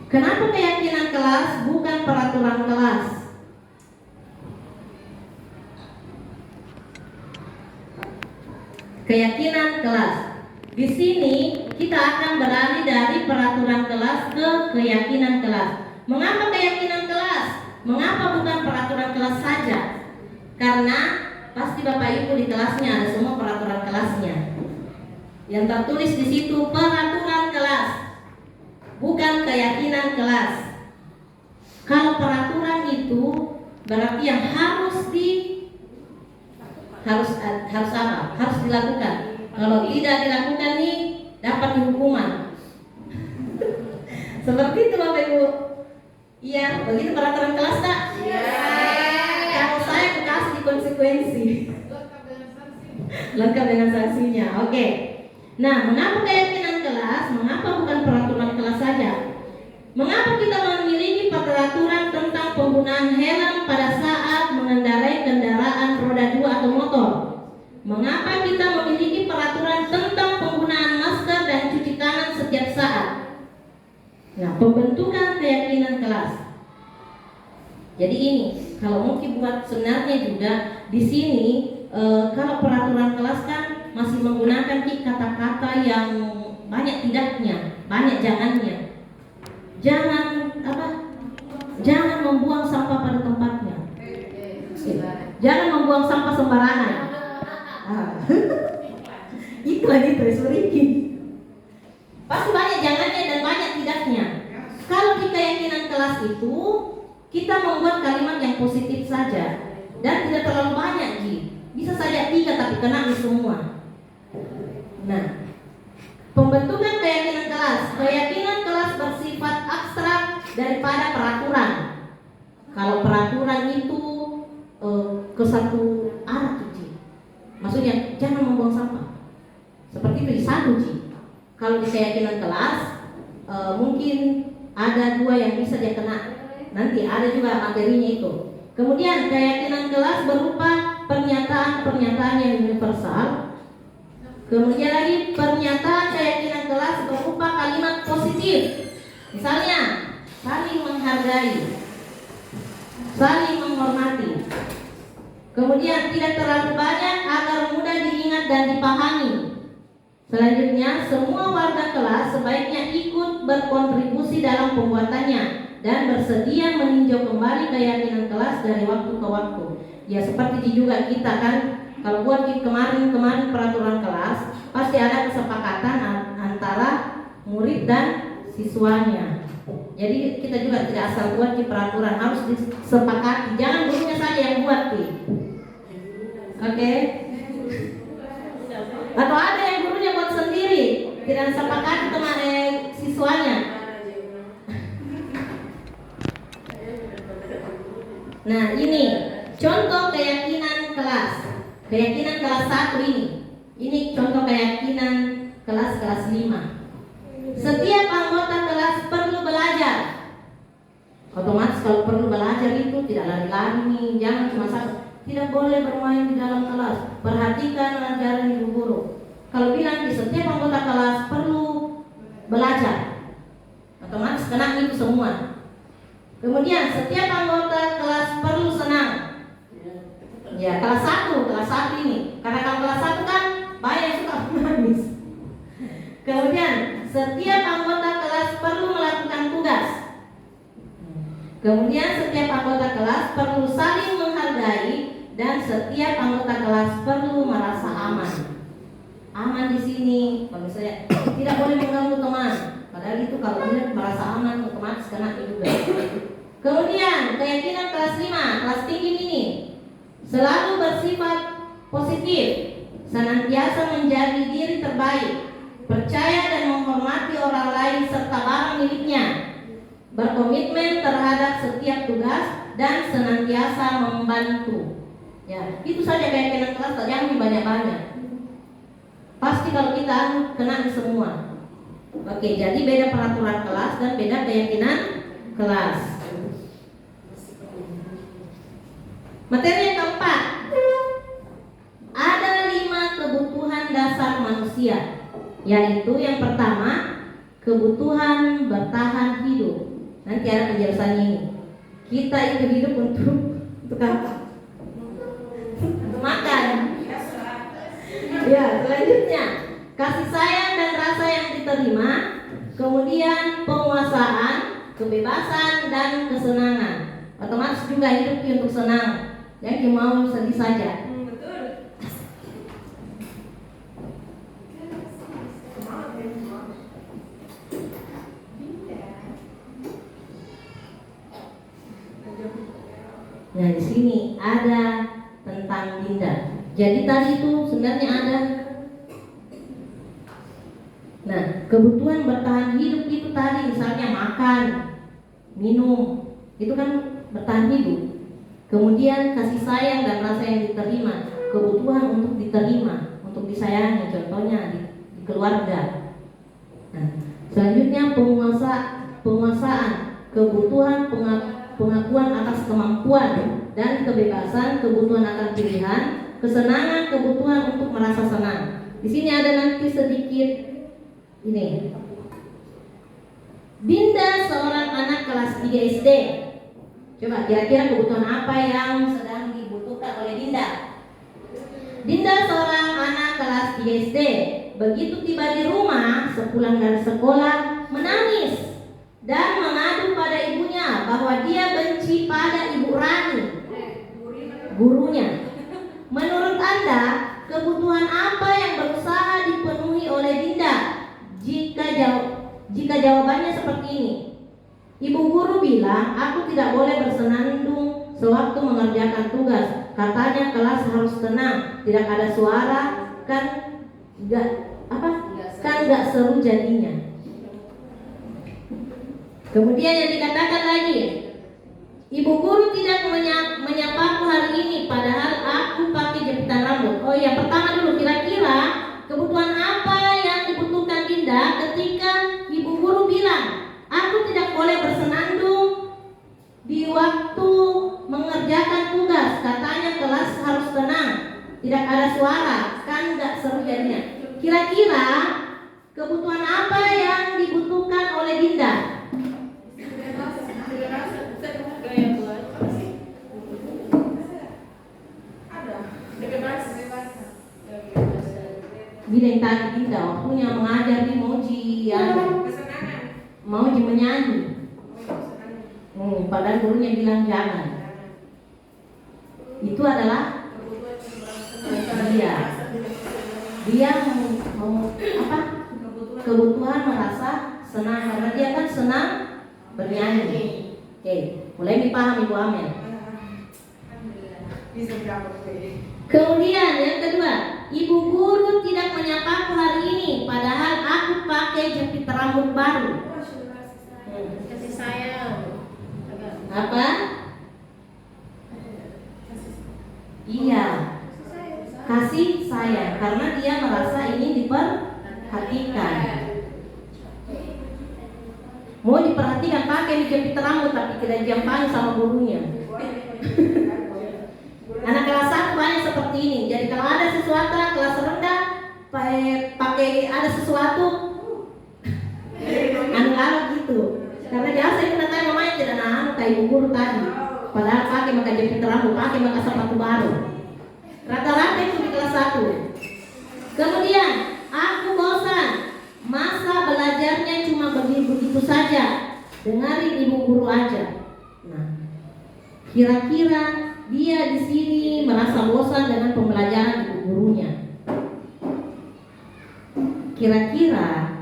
kenapa keyakinan kelas bukan peraturan kelas? Keyakinan kelas. Di sini kita akan beralih dari peraturan kelas ke keyakinan kelas. Mengapa keyakinan kelas? Mengapa bukan peraturan kelas saja? Karena pasti Bapak Ibu di kelasnya ada semua peraturan kelasnya. Yang tertulis di situ peraturan kelas, bukan keyakinan kelas. Kalau peraturan itu berarti yang harus apa? Harus dilakukan. Kalau tidak dilakukan nih dapat hukuman. Seperti itu Bapak Ibu. Iya, begitu peraturan kelas tak? Iya. Kalau saya kasih di konsekuensi. Lengkap dengan sanksinya. Oke. Nah, mengapa keyakinan kelas? Mengapa bukan peraturan kelas saja? Mengapa kita memiliki peraturan tentang penggunaan helm pada saat mengendarai kendaraan roda 2 atau motor? Mengapa kita memiliki peraturan tentang penggunaan masker dan cuci tangan setiap saat? Nah, pembentukan keyakinan kelas. Jadi ini, kalau mungkin buat sebenarnya juga di sini kalau peraturan kelas kan masih menggunakan kata-kata yang banyak tidaknya, banyak jangannya. Jangan membuang sampah pada tempatnya. Jangan membuang sampah sembarangan. Itu lagi tulis sedikit. Pasti banyak jangannya dan banyak tidaknya. Kalau di keyakinan kelas itu kita membuat kalimat yang positif saja dan tidak terlalu banyak, Ji. Bisa saja 3 tapi kena di semua. Nah, pembentukan keyakinan kelas. Keyakinan kelas bersifat abstrak daripada peraturan. Kalau peraturan itu ke satu arah, Ji. Maksudnya jangan membuang sampah. Seperti itu di satu, Ji. Kalau di keyakinan kelas mungkin ada 2 yang bisa dia kena. Nanti ada juga materinya itu. Kemudian keyakinan kelas berupa pernyataan-pernyataan yang universal. Kemudian lagi pernyataan keyakinan kelas berupa kalimat positif. Misalnya saling menghargai, saling menghormati. Kemudian tidak terlalu banyak agar mudah diingat dan dipahami. Selanjutnya, semua warga kelas sebaiknya ikut berkontribusi dalam pembuatannya dan bersedia meninjau kembali keyakinan kelas dari waktu ke waktu. Ya seperti juga kita kan, kalau buat kemarin peraturan kelas, pasti ada kesepakatan antara murid dan siswanya. Jadi kita juga tidak asal buat peraturan, harus disepakati. Jangan gurunya saja yang buat, Oke? Atau ada yang gurunya buat sendiri, tidak sepakati teman siswanya. Nah, ini contoh keyakinan kelas. Keyakinan kelas 1 ini. Ini contoh keyakinan kelas 5. Setiap anggota kelas perlu belajar. Otomatis kalau perlu belajar itu tidak lari-lari nih, jangan cuma satu. Tidak boleh bermain di dalam kelas. Perhatikan ajaran ibu guru. Kalau bilang di setiap anggota kelas perlu belajar, otomatis kena itu semua. Kemudian setiap anggota kelas perlu senang. Ya, kelas 1 ini. Karena kalau kelas 1 kan banyak yang suka menangis. Kemudian setiap anggota kelas perlu melakukan tugas. Kemudian setiap anggota kelas perlu saling menghargai dan setiap anggota kelas perlu merasa aman. Aman di sini, kalau misalnya tidak boleh mengganggu teman. Padahal itu kalau dia merasa aman otomatis kena juga. Kemudian keyakinan kelas 5, kelas tinggi ini selalu bersifat positif, senantiasa menjadi diri terbaik, percaya dan menghormati orang lain serta barang miliknya, berkomitmen terhadap setiap tugas dan senantiasa membantu. Ya, itu saja keyakinan kelas, jangan banyak-banyak. Pasti kalau kita kena di semua. Oke, jadi beda peraturan kelas dan beda keyakinan kelas. Materi yang keempat, ada 5 kebutuhan dasar manusia, yaitu yang pertama, kebutuhan bertahan hidup. Nanti ada penjelasannya ini. Kita itu hidup untuk apa? Untuk makan. Ya, selanjutnya kasih sayang dan rasa yang diterima, kemudian penguasaan, kebebasan dan kesenangan. Otomatis juga hidup untuk senang, yang mau sedih saja. Nah, di sini ada tentang Dinda. Jadi tadi itu sebenarnya ada. Nah, kebutuhan bertahan hidup itu tadi misalnya makan, minum, itu kan bertahan hidup. Kemudian kasih sayang dan rasa yang diterima, kebutuhan untuk diterima, untuk disayangi, contohnya di keluarga. Nah, selanjutnya penguasaan, kebutuhan pengakuan atas kemampuan dan kebebasan, kebutuhan akan pilihan, kesenangan, kebutuhan untuk merasa senang. Di sini ada nanti sedikit ini. Dinda seorang anak kelas 3 SD. Coba kira-kira kebutuhan apa yang sedang dibutuhkan oleh Dinda? Dinda seorang anak kelas 3 SD. Begitu tiba di rumah, sepulang dari sekolah, menangis dan mengadu pada ibunya bahwa dia benci pada Ibu Rani, gurunya. Menurut Anda, kebutuhan apa yang berusaha dipenuhi oleh Dinda? Jika jawabannya seperti ini. Ibu guru bilang aku tidak boleh bersenandung sewaktu mengerjakan tugas. Katanya kelas harus tenang, tidak ada suara, kan nggak seru jadinya. Kemudian yang dikatakan lagi, ibu guru tidak menyapaku hari ini, padahal aku pakai jepitan rambut. Oh ya, pertama dulu, kira-kira kebutuhan apa yang dibutuhkan Dinda ketika ibu guru bilang aku tidak boleh bersenandung di waktu mengerjakan tugas. Katanya kelas harus tenang, tidak ada suara, kan nggak seru jadinya. Kira-kira kebutuhan apa yang dibutuhkan oleh Dinda? Bidang tadi Dinda waktunya mengajar di mau menyanyi. Padahal gurunya bilang jangan. Itu adalah dia mau kebutuhan merasa senang, karena dia kan senang bernyanyi. Oke, mulai dipahami Bu Amel. Kemudian yang kedua, ibu guru tidak menyapaku hari ini, padahal aku pakai jepit rambut baru. Kasih sayang. Apa? Iya, kasih sayang, karena dia merasa ini diperhatikan. Mau diperhatikan pakai jepit rambut, tapi tidak diampani sama gurunya. Anak kelas 1 banyak seperti ini. Jadi kalau ada sesuatu kelas rendah pakai ada sesuatu anu gitu. Karena biasa itu nanti mamanya tidak nahan kayak ibu guru tadi. Padahal pakai maka jepit rambut, pakai maka sepatu baru. Rata-rata itu di kelas 1. Kemudian aku bosan. Masa belajarnya cuma begitu saja. Dengarin ibu guru aja. Nah, kira-kira dia di sini merasa bosan dengan pembelajaran ibu gurunya. Kira-kira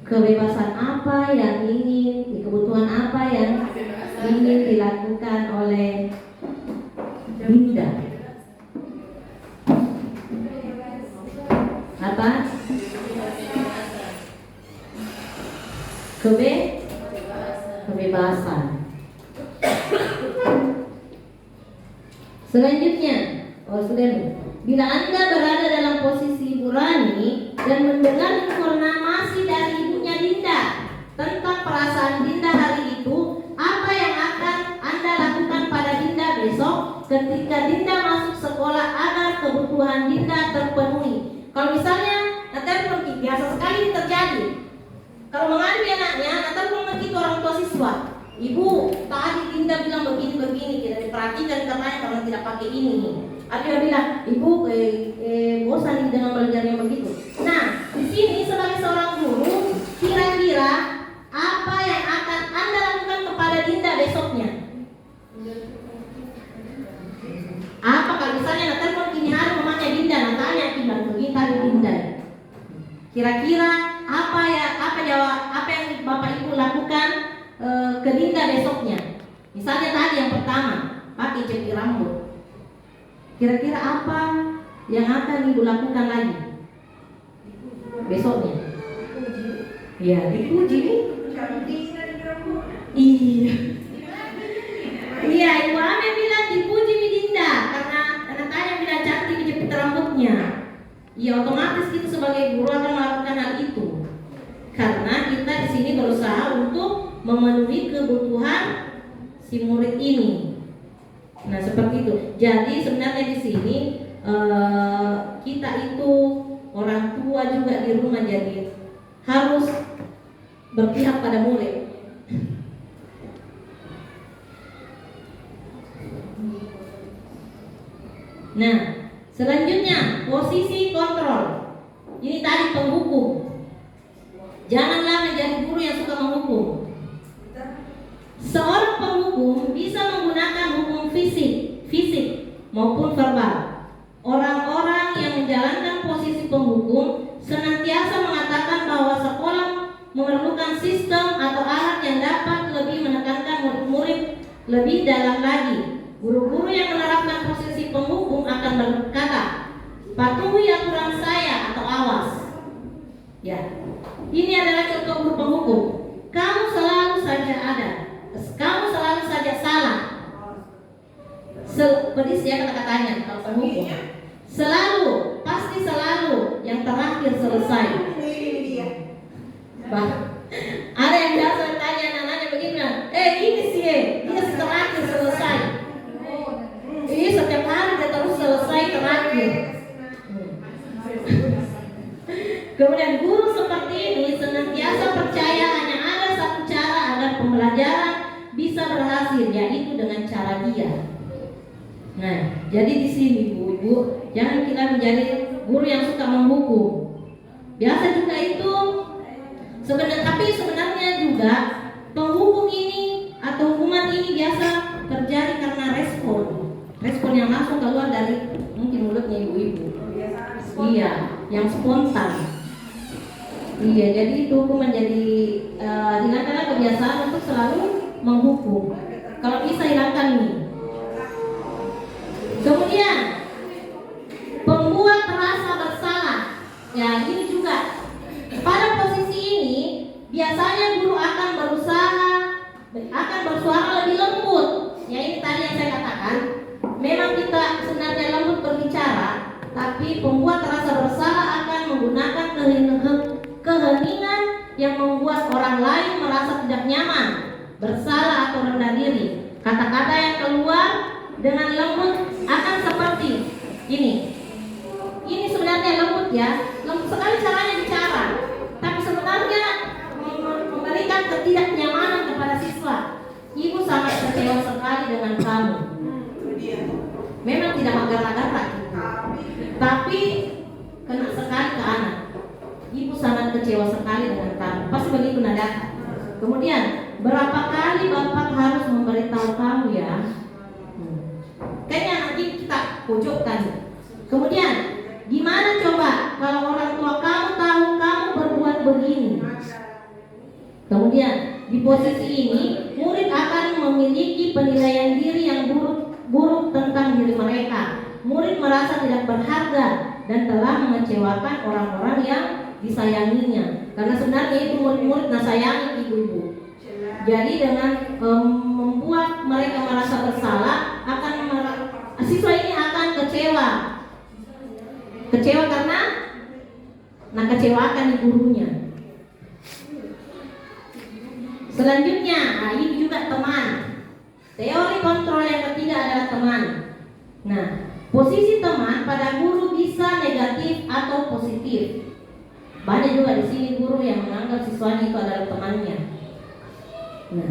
kebebasan apa yang kebutuhan apa yang ingin dilakukan oleh Dinda? Apa? Kebebasan. Selanjutnya, bila Anda berada dalam posisi Ibu Rani dan mendengar informasi dari ibunya Dinda tentang perasaan Dinda hari itu, apa yang akan Anda lakukan pada Dinda besok ketika Dinda masuk sekolah agar kebutuhan Dinda terpenuhi? Kalau misalnya nanti biasa sekali terjadi. Kalau menghadapi anaknya, nanti begitu orang tua siswa. Ibu, tadi Dinda bilang begini, tidak diperhatikan katanya karena tidak pakai ini. Ada yang bilang, ibu bosan dengan belajarnya begitu. Nah, di sini sebagai seorang guru, kira-kira apa yang akan Anda lakukan kepada Dinda besoknya? Apa kalau misalnya nanti kini hari mamanya Dinda, nantinya bilang begini tadi Dinda. Kira-kira apa yang Bapak Ibu lakukan ke Dinda besoknya? Misalnya tadi yang pertama pakai jepit rambut. Kira-kira apa yang akan Ibu lakukan lagi besoknya? Iya, dipuji nih. Iya, Ibu Ame bilang dipuji nih Dinda karena tanya bilang cantik jepit rambutnya. Ya otomatis kita sebagai guru akan melakukan hal itu. Karena kita di sini berusaha untuk memenuhi kebutuhan si murid ini. Nah, seperti itu. Jadi sebenarnya di sini kita itu orang tua juga di rumah, jadi harus berpihak pada murid. Nah, selanjutnya posisi kontrol. Ini tadi penghukum. Janganlah menjadi guru yang suka menghukum. Seorang penghukum bisa menggunakan hukum fisik maupun verbal. Orang-orang yang menjalankan posisi penghukum senantiasa mengatakan bahwa sekolah memerlukan dengan sistem atau alat yang dapat lebih menekankan murid-murid lebih dalam lagi. Guru-guru yang menerapkan posisi penghukum akan berkata, patuhi aturan saya atau awas. Ya, ini adalah contoh guru penghukum. Kamu selalu saja ada, kamu selalu saja salah. Pedis ya kata-katanya kalau penghukum. Selalu, pasti selalu, yang terakhir selesai. Bah, ada yang biasa tanya anak-anaknya begini, ini sih, ini terakhir selesai. Ini setiap hari dia terus selesai terakhir. Kemudian guru seperti ini senantiasa percaya hanya ada satu cara agar pembelajaran bisa berhasil, yaitu dengan cara dia. Nah, jadi di sini Bu-ibu, jangan kita menjadi guru yang suka menghukum. Biasa juga itu tapi sebenarnya juga penghukum ini atau hukuman ini biasa terjadi karena respon yang langsung keluar dari mungkin mulutnya ibu-ibu. Iya, yang spontan. Iya, jadi itu hukuman jadi hilangkanlah kebiasaan untuk selalu menghukum. Kalau bisa hilangkan nih. Kemudian pembuat merasa bersalah. Ya, ini juga pada posisi ini biasanya guru akan bersuara lebih lembut. Ya, ini tadi yang saya katakan. Memang kita sebenarnya lembut berbicara, tapi pembuat rasa bersalah akan menggunakan keheningan yang membuat orang lain merasa tidak nyaman, bersalah atau rendah diri. Kata-kata yang keluar dengan lembut akan seperti ini. Ini sebenarnya lembut ya, lembut sekali caranya bicara, tapi sebenarnya memberikan ketidaknyamanan kepada siswa. Ibu sangat kecewa sekali dengan kamu. Memang tidak agar-agar tapi kena sekali ke anak. Ibu sangat kecewa sekali dengan kamu. Pasti begitu nada. Kemudian berapa kali bapak harus memberitahu kamu ya? Kayaknya nanti kita pojokkan. Kemudian gimana coba kalau orang tua kamu tahu kamu berbuat begini? Kemudian di posisi ini murid akan memiliki penilaian diri yang buruk tentang diri mereka. Murid merasa tidak berharga dan telah mengecewakan orang-orang yang disayanginya. Karena sebenarnya itu murid-murid sayangi ibu-ibu. Jadi dengan membuat mereka merasa bersalah, siswa ini akan kecewa karena kecewakan gurunya. Selanjutnya, ini juga teman. Teori kontrol yang ketiga adalah teman. Nah, posisi teman pada guru bisa negatif atau positif. Banyak juga di sini guru yang menganggap siswanya itu adalah temannya. Nah,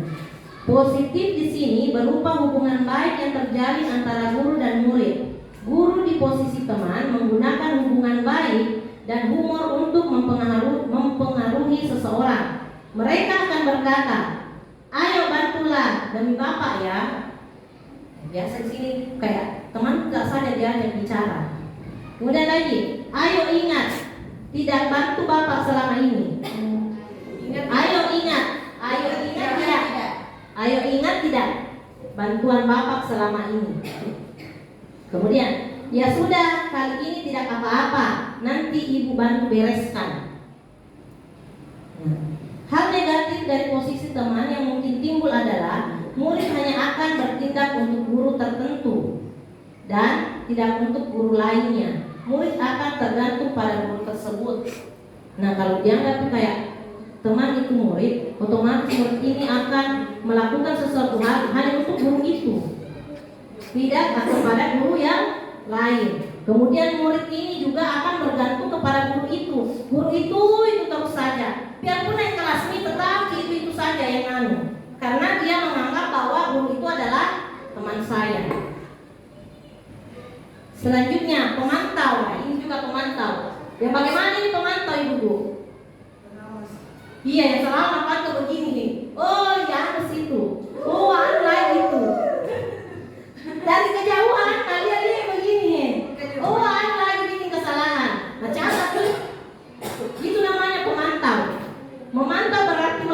positif di sini berupa hubungan baik yang terjalin antara guru dan murid. Guru di posisi teman menggunakan hubungan baik dan humor untuk mempengaruhi seseorang. Mereka akan berkata, ayo bantulah demi bapak ya. Biasa di sini kayak teman tidak saja diajak bicara. Kemudian lagi, ayo ingat, tidak bantu bapak selama ini. Ayo ingat tidak. Ayo ingat tidak bantuan bapak selama ini. Kemudian, ya sudah, kali ini tidak apa-apa, nanti ibu bantu bereskan. Hal negatif dari posisi teman yang mungkin timbul adalah murid hanya akan bertindak untuk guru tertentu dan tidak untuk guru lainnya. Murid akan tergantung pada guru tersebut. Nah, kalau dianggap kayak teman itu murid, otomatis murid ini akan melakukan sesuatu hal hanya untuk guru itu, tidak kepada guru yang lain. Kemudian murid ini juga akan bergantung kepada guru itu. Guru itu terus saja. Biarpun naik kelas ini tetap itu saja yang karena dia menganggap bahwa guru itu adalah teman saya. Selanjutnya pemantau. Nah, ini juga pemantau. Ya, bagaimana ini pemantau ibu? Iya, yang selalu pemantau begini nih. Oh ya, ke situ. Oh, lagi itu. Dari kejauhan kalian lihat begini. Oh, lagi bikin kesalahan. Nah, cara tuh itu namanya pemantau. Memantau berarti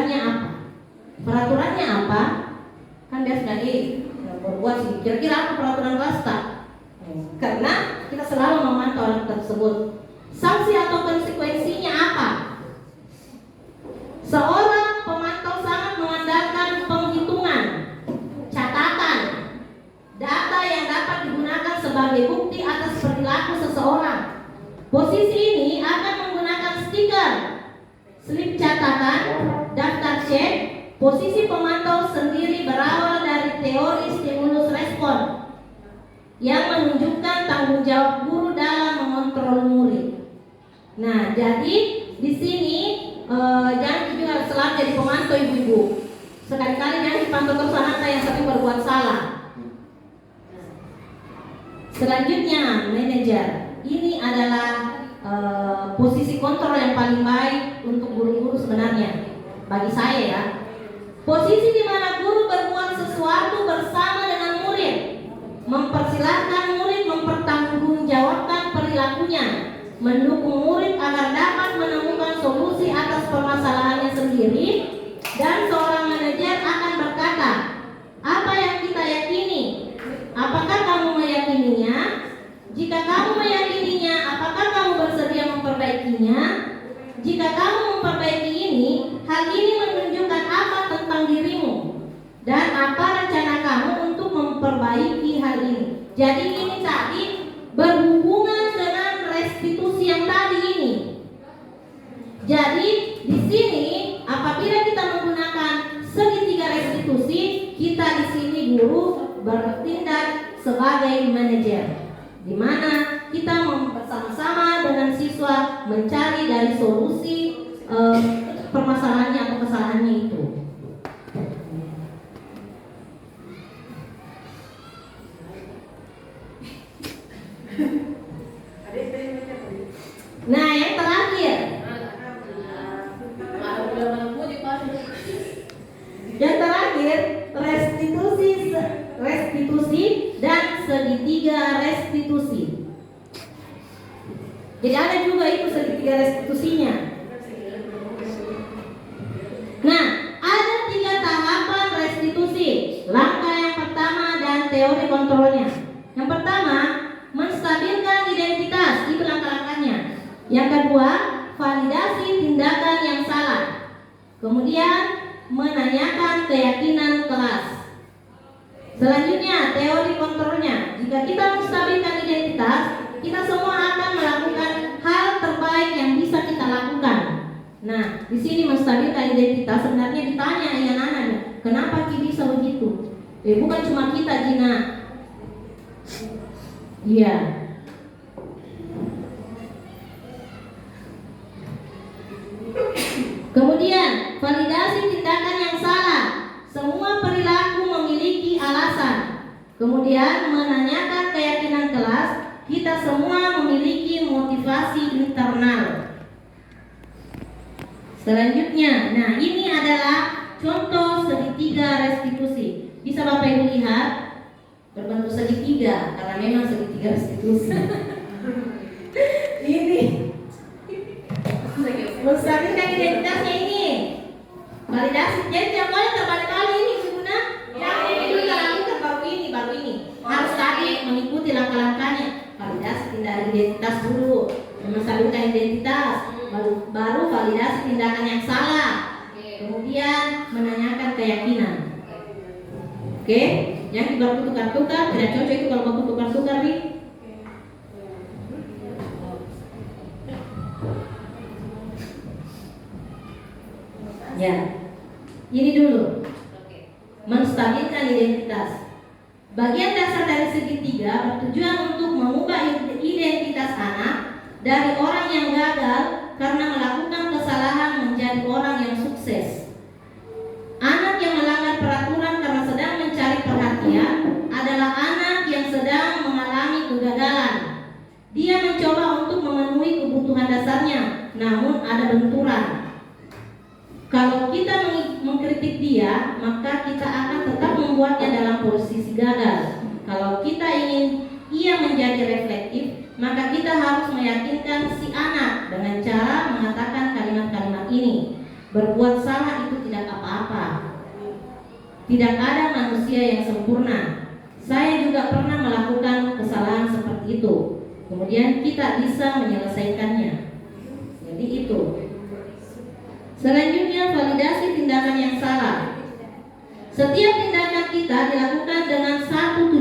standarnya apa? Peraturannya apa? Kan biasa dari berbuat sih. Kira-kira apa peraturan kelas tak? Karena kita selalu memantau hal tersebut. Sanksi atau konsekuensinya apa? Seorang pemantau sangat mengandalkan penghitungan, catatan, data yang dapat digunakan sebagai bukti atas perilaku seseorang. Posisi ini akan menggunakan stiker, slip catatan, daftar cek. Posisi pemantau sendiri berawal dari teori stimulus respon yang menunjukkan tanggung jawab guru dalam mengontrol murid. Nah, jadi di sini jangan juga selalu jadi pemantau ibu-ibu. Sekali-kali jangan dipantau terus anak yang sering berbuat salah. Selanjutnya, manajer. Ini adalah posisi kontrol yang paling baik untuk guru-guru sebenarnya. Bagi saya ya. Posisi di mana guru berbuat sesuatu bersama dengan murid, mempersilahkan murid mempertanggungjawabkan perilakunya, mendukung murid agar dapat menemukan solusi atas permasalahannya sendiri, dan seorang manajer akan berkata, apa yang kita yakini? Apakah kamu meyakininya? Jika kamu meyakininya, apakah kamu bersedia memperbaikinya? Jika kamu memperbaiki ini, hal ini menunjukkan apa tentang dirimu dan apa rencana kamu untuk memperbaiki hal ini. Jadi ini tadi berhubungan dengan restitusi yang tadi ini. Jadi di sini apabila kita menggunakan segitiga restitusi, kita di sini guru bertindak sebagai manajer, di mana kita bersama-sama dengan siswa mencari dari solusi permasalahannya atau kesalahannya itu. Nah, yang terakhir, restitusi dan segitiga restitusi. Jadi ada juga itu segitiga restitusinya. Nah, ada 3 tahapan restitusi. Langkah yang pertama dan teori kontrolnya. Yang pertama, menstabilkan identitas, itu langkah-langkahnya. Yang kedua, validasi tindakan yang salah. Kemudian, menanyakan keyakinan kelas. Selanjutnya, teori kontrolnya. Jika kita menstabilkan identitas, kita semua akan melakukan hal terbaik yang bisa kita lakukan. Nah, di sini menstabilkan identitas sebenarnya ditanya ya anak-anak, kenapa Ki bisa begitu? Bukan cuma kita, Jina. Iya. Kemudian, validasi tindakan yang salah. Semua perilaku memiliki alasan. Kemudian, menanyakan keyakinan kelas. Kita semua memiliki motivasi internal. Selanjutnya, nah ini adalah contoh segitiga restitusi. Bisa Bapak Ibu lihat berbentuk segitiga karena memang segitiga restitusi. Ini menstabilkan identitasnya ini. Validasi. Jadi tiap kali terbalik-kali ini guna yang ini dulu kita lakukan baru ini. Harus tadi mengikuti langkah-langkahnya. Validasi tindakan identitas dulu, menstabilkan identitas, baru validasi tindakan yang salah, kemudian menanyakan keyakinan. Oke, yang bertukar-tukar tidak cocok itu kalau mau tukar-tukar nih. Ya, ini dulu menstabilkan identitas. Bagian dasar dari segitiga bertujuan untuk mengubah identitas anak dari orang yang gagal karena melakukan kesalahan menjadi orang yang sukses. Anak yang melanggar peraturan karena sedang mencari perhatian adalah anak yang sedang mengalami kegagalan. Dia mencoba untuk memenuhi kebutuhan dasarnya, namun ada benturan. Kalau kita mengkritik dia, maka kita akan tetap membuatnya dalam posisi gagal. Kalau kita ingin ia menjadi reflektif, maka kita harus meyakinkan si anak dengan cara mengatakan kalimat-kalimat ini. Berbuat salah itu tidak Tidak ada manusia yang sempurna. Saya juga pernah melakukan kesalahan seperti itu. Kemudian kita bisa menyelesaikannya. Jadi itu. Selanjutnya, validasi tindakan yang salah. Setiap tindakan kita dilakukan dengan suatu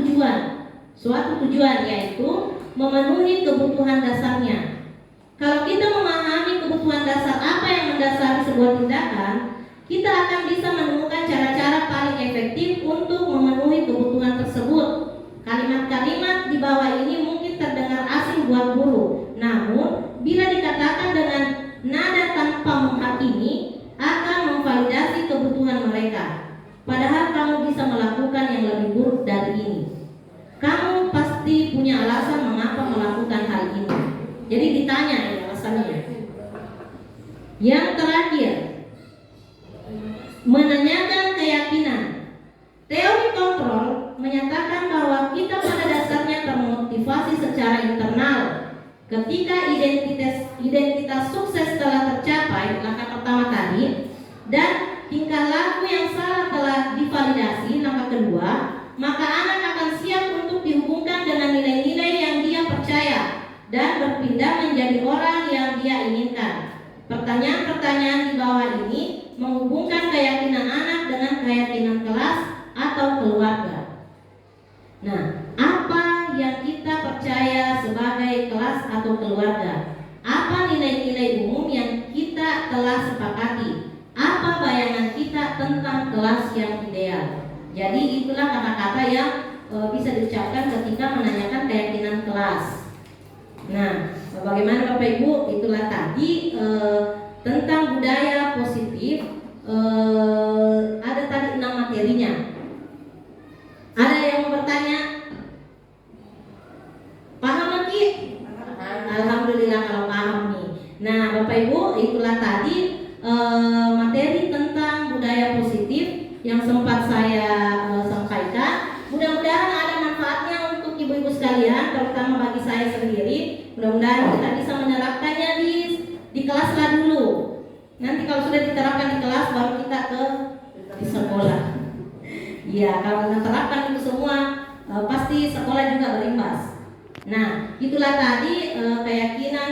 tujuan, yaitu memenuhi kebutuhan dasarnya. Kalau kita memahami kebutuhan dasar apa yang mendasari sebuah tindakan, kita akan bisa menemukan cara-cara paling efektif untuk memenuhi kebutuhan tersebut. Kalimat-kalimat di bawah ini mungkin terdengar asing buat guru, namun bila dikatakan dengan nada tanpa menghakimi, akan memvalidasi kebutuhan mereka. Padahal kamu bisa melakukan yang lebih buruk dari ini. Kamu pasti punya alasan mengapa melakukan hal ini. Jadi ditanya ya alasannya. Yang terakhir, menanyakan keyakinan. Teori kontrol menyatakan bahwa kita pada dasarnya termotivasi secara internal. Ketika identitas sukses telah tercapai, langkah pertama tadi, dan tingkah laku yang salah telah divalidasi, langkah kedua, maka anak akan siap untuk dihubungkan dengan nilai-nilai yang dia percaya dan berpindah menjadi orang yang dia inginkan. Pertanyaan-pertanyaan di bawah ini menghubungkan keyakinan anak dengan keyakinan kelas atau keluarga. Nah, apa yang kita percaya sebagai kelas atau keluarga? Apa nilai-nilai umum yang kita telah sepakati? Apa bayangan kita tentang kelas yang ideal? Jadi itulah kata-kata yang bisa diucapkan ketika menanyakan keyakinan kelas. Nah, bagaimana Bapak Ibu? Itulah tadi tentang budaya positif. Ada tadi 6 materinya. Ada yang mau bertanya? Paham lagi? Alhamdulillah kalau paham nih. Nah, Bapak Ibu, itulah tadi materi tentang budaya positif yang sempat saya sampaikan. Mudah-mudahan ada manfaatnya untuk ibu-ibu sekalian, terutama bagi saya sendiri. Mudah-mudahan kita bisa menerapkannya di kelas lah dulu. Nanti kalau sudah diterapkan di kelas, baru kita di sekolah. Ya, kalau menerapkan itu semua, pasti sekolah juga berimbas. Nah, itulah tadi keyakinan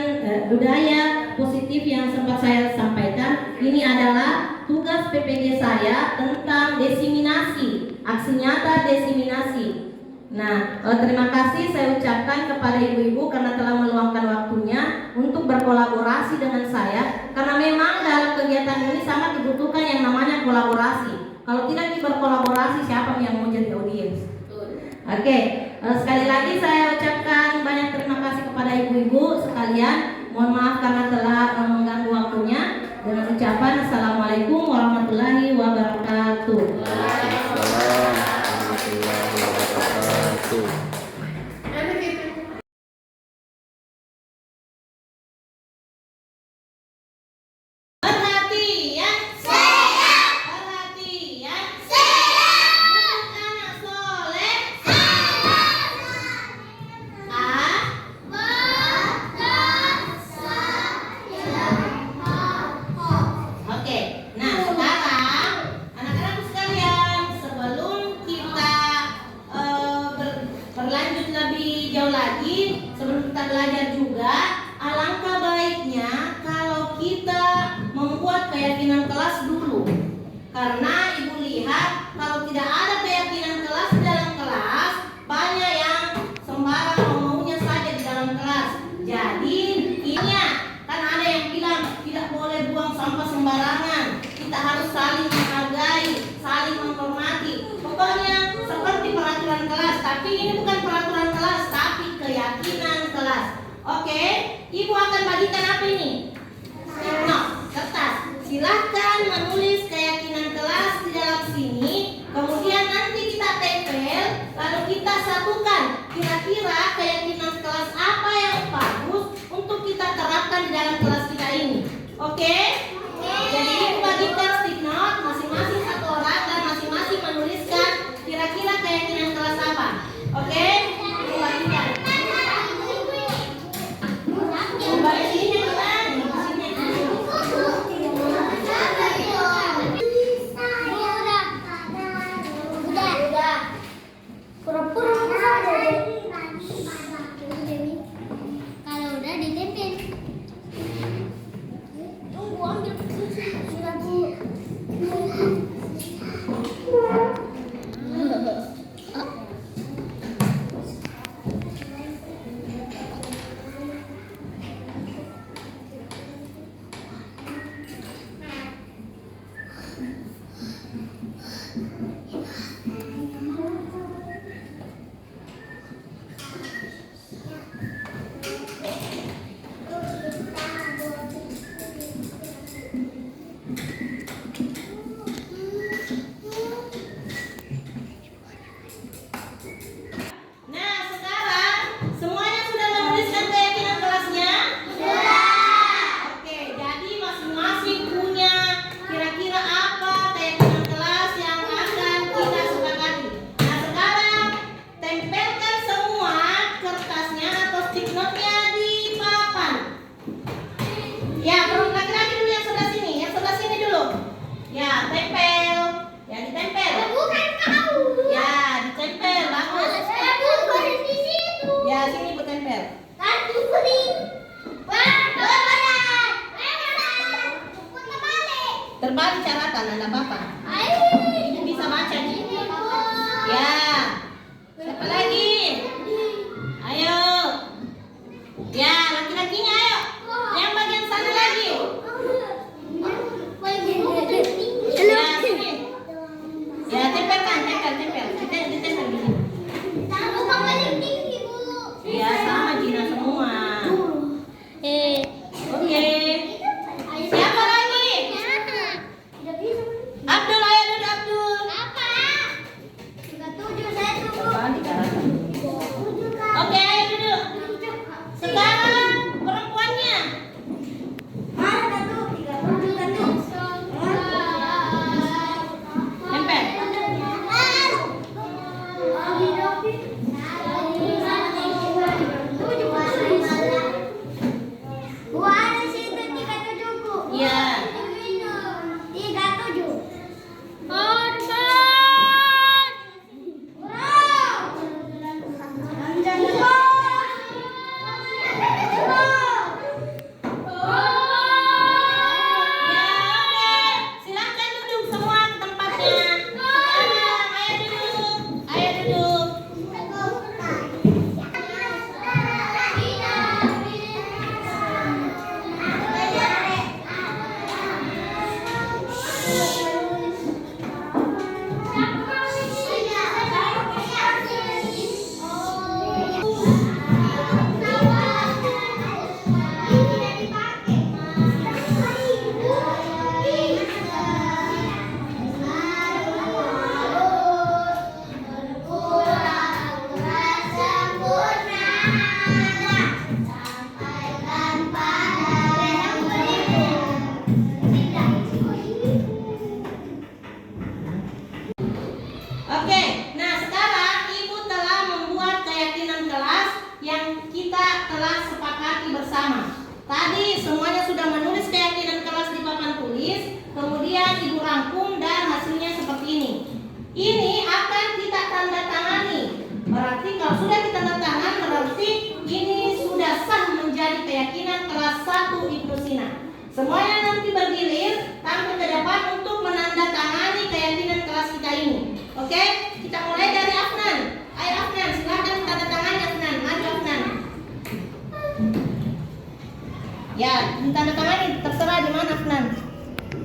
budaya positif yang sempat saya sampaikan. Ini adalah tugas PPG saya tentang desiminasi, aksi nyata desiminasi. Nah, terima kasih saya ucapkan kepada ibu-ibu karena telah meluangkan waktunya untuk berkolaborasi dengan saya. Karena memang dalam kegiatan ini sangat dibutuhkan yang namanya kolaborasi. Kalau tidak berkolaborasi, siapa yang mau jadi audiens? Oke, sekali lagi saya ucapkan banyak terima kasih kepada ibu-ibu sekalian. Mohon maaf karena telah mengganggu waktunya. Dengan ucapan Assalamualaikum warahmatullahi wabarakatuh. Waalaikumsalam warahmatullahi wabarakatuh. Perhatian, saya. Perhatian, saya. Anak soleh. Oke, nah sekarang anak-anak sekalian, sebelum kita berlanjut lebih jauh lagi, sebelum kita belajar juga, alangkah baiknya kalau kita membuat keyakinan kelas dulu. Karena ibu lihat kalau tidak ada keyakinan kelas di dalam kelas, banyak yang sembarang maunya saja di dalam kelas. Jadi ingat, kan ada yang bilang tidak boleh buang sampah sembarangan. Kita harus saling menghargai, saling menghormati. Pokoknya seperti peraturan kelas, tapi ini bukan peraturan kelas, tapi keyakinan kelas. Oke, ibu akan bagikan apa ini? No, kertas. Silahkan menulis keyakinan kelas di dalam sini. Kemudian nanti kita tempel, lalu kita satukan. Kira-kira keyakinan kelas apa yang bagus untuk kita terapkan di dalam kelas kita ini. Oke? Jadi ibu bagikan stick note masing-masing satu orang dan masing-masing menuliskan kira-kira keyakinan kelas apa. Oke? Ibu bagikan. Kembali sini teman. Nah, sekarang semuanya sudah menuliskan keyakinan kelasnya? Sudah. Oke, jadi masing-masing punya kira-kira apa keyakinan kelas yang akan kita sepakati. Nah, sekarang tempelkan semua kertasnya atau stick note-nya di papan. Ya, perlu laki-laki dulu yang sebelah sini, dulu. Ya, tempel. Ya, ditempel. Bukan kau. Ya, ditempel, bagus. Saya bukan di situ. Ya, sini bertempel. Kartu kuning. Wah, berat. Pun terbalik. Terbalik caratan, ada apa-apa. Ini bisa baca nih. Ya. Siapa lagi? Ayo. Ya, laki-lakinya ayo. Yang bagian sana lagi. Ya, sini. Ya, tempelkan, tempel. Ditempel di sini. Ya, sama Cina semua. Oke. Siapa lagi? Abdul, ayo duduk Abdul. Terbalik caratan. Oke, ayo duduk. Sekarang perempuannya. Tempel. Iya. Ya, oke. Silakan duduk semua ke tempatnya. Sekarang, ayo duduk. Ayo duduk. Oke, nah sekarang Ibu telah membuat keyakinan kelas yang kita telah sepakati bersama. Tadi semuanya sudah menulis keyakinan kelas di papan tulis, kemudian Ibu rangkum dan hasilnya seperti ini. Ini akan kita tanda tangani. Berarti kalau sudah kita tanda tangan, berarti ini sudah sah menjadi keyakinan kelas 1 Ibnu Sina. Semuanya nanti bergilir tampil ke depan untuk menandatangani keyakinan kelas kita ini. Oke, kita mulai dari Afnan. Ayo Afnan, silakan tanda tangan Afnan. Maju Afnan. Ya, tanda tangan terserah di mana Afnan.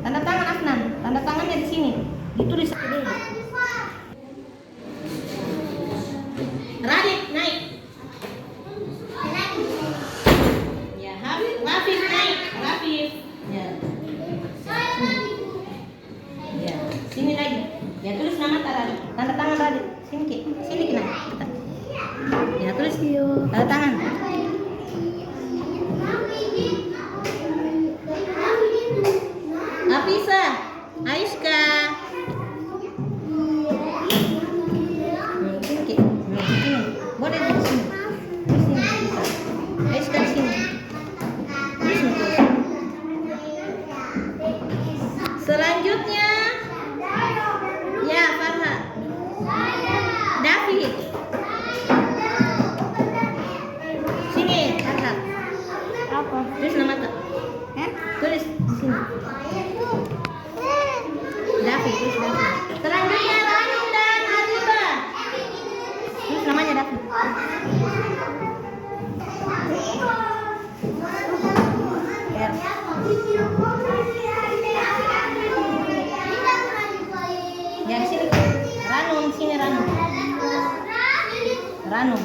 Tanda tangan Afnan. Tanda tangannya di sini. Ditulis dulu. Radit naik. Ya, Rafif naik. Rafif. Ya. Ya, sini lagi. Ya, tulis nama Radit. Tanda tangan Radit. Sini Ki. Sini Ki nah. Kita. Ya, tulis tanda tangan. Afisa, Aiska. Sini Ki. Sini. Boleh di sini. Di sini bisa. Aiska di sini. Di sini tulis. Selanjutnya ya Farha. David. Sini Farha. Apa? Tulis nama tak? Tulis di sini. David, tulis David. Selanjutnya Ranum dan Aziba. Tulis namanya David. anu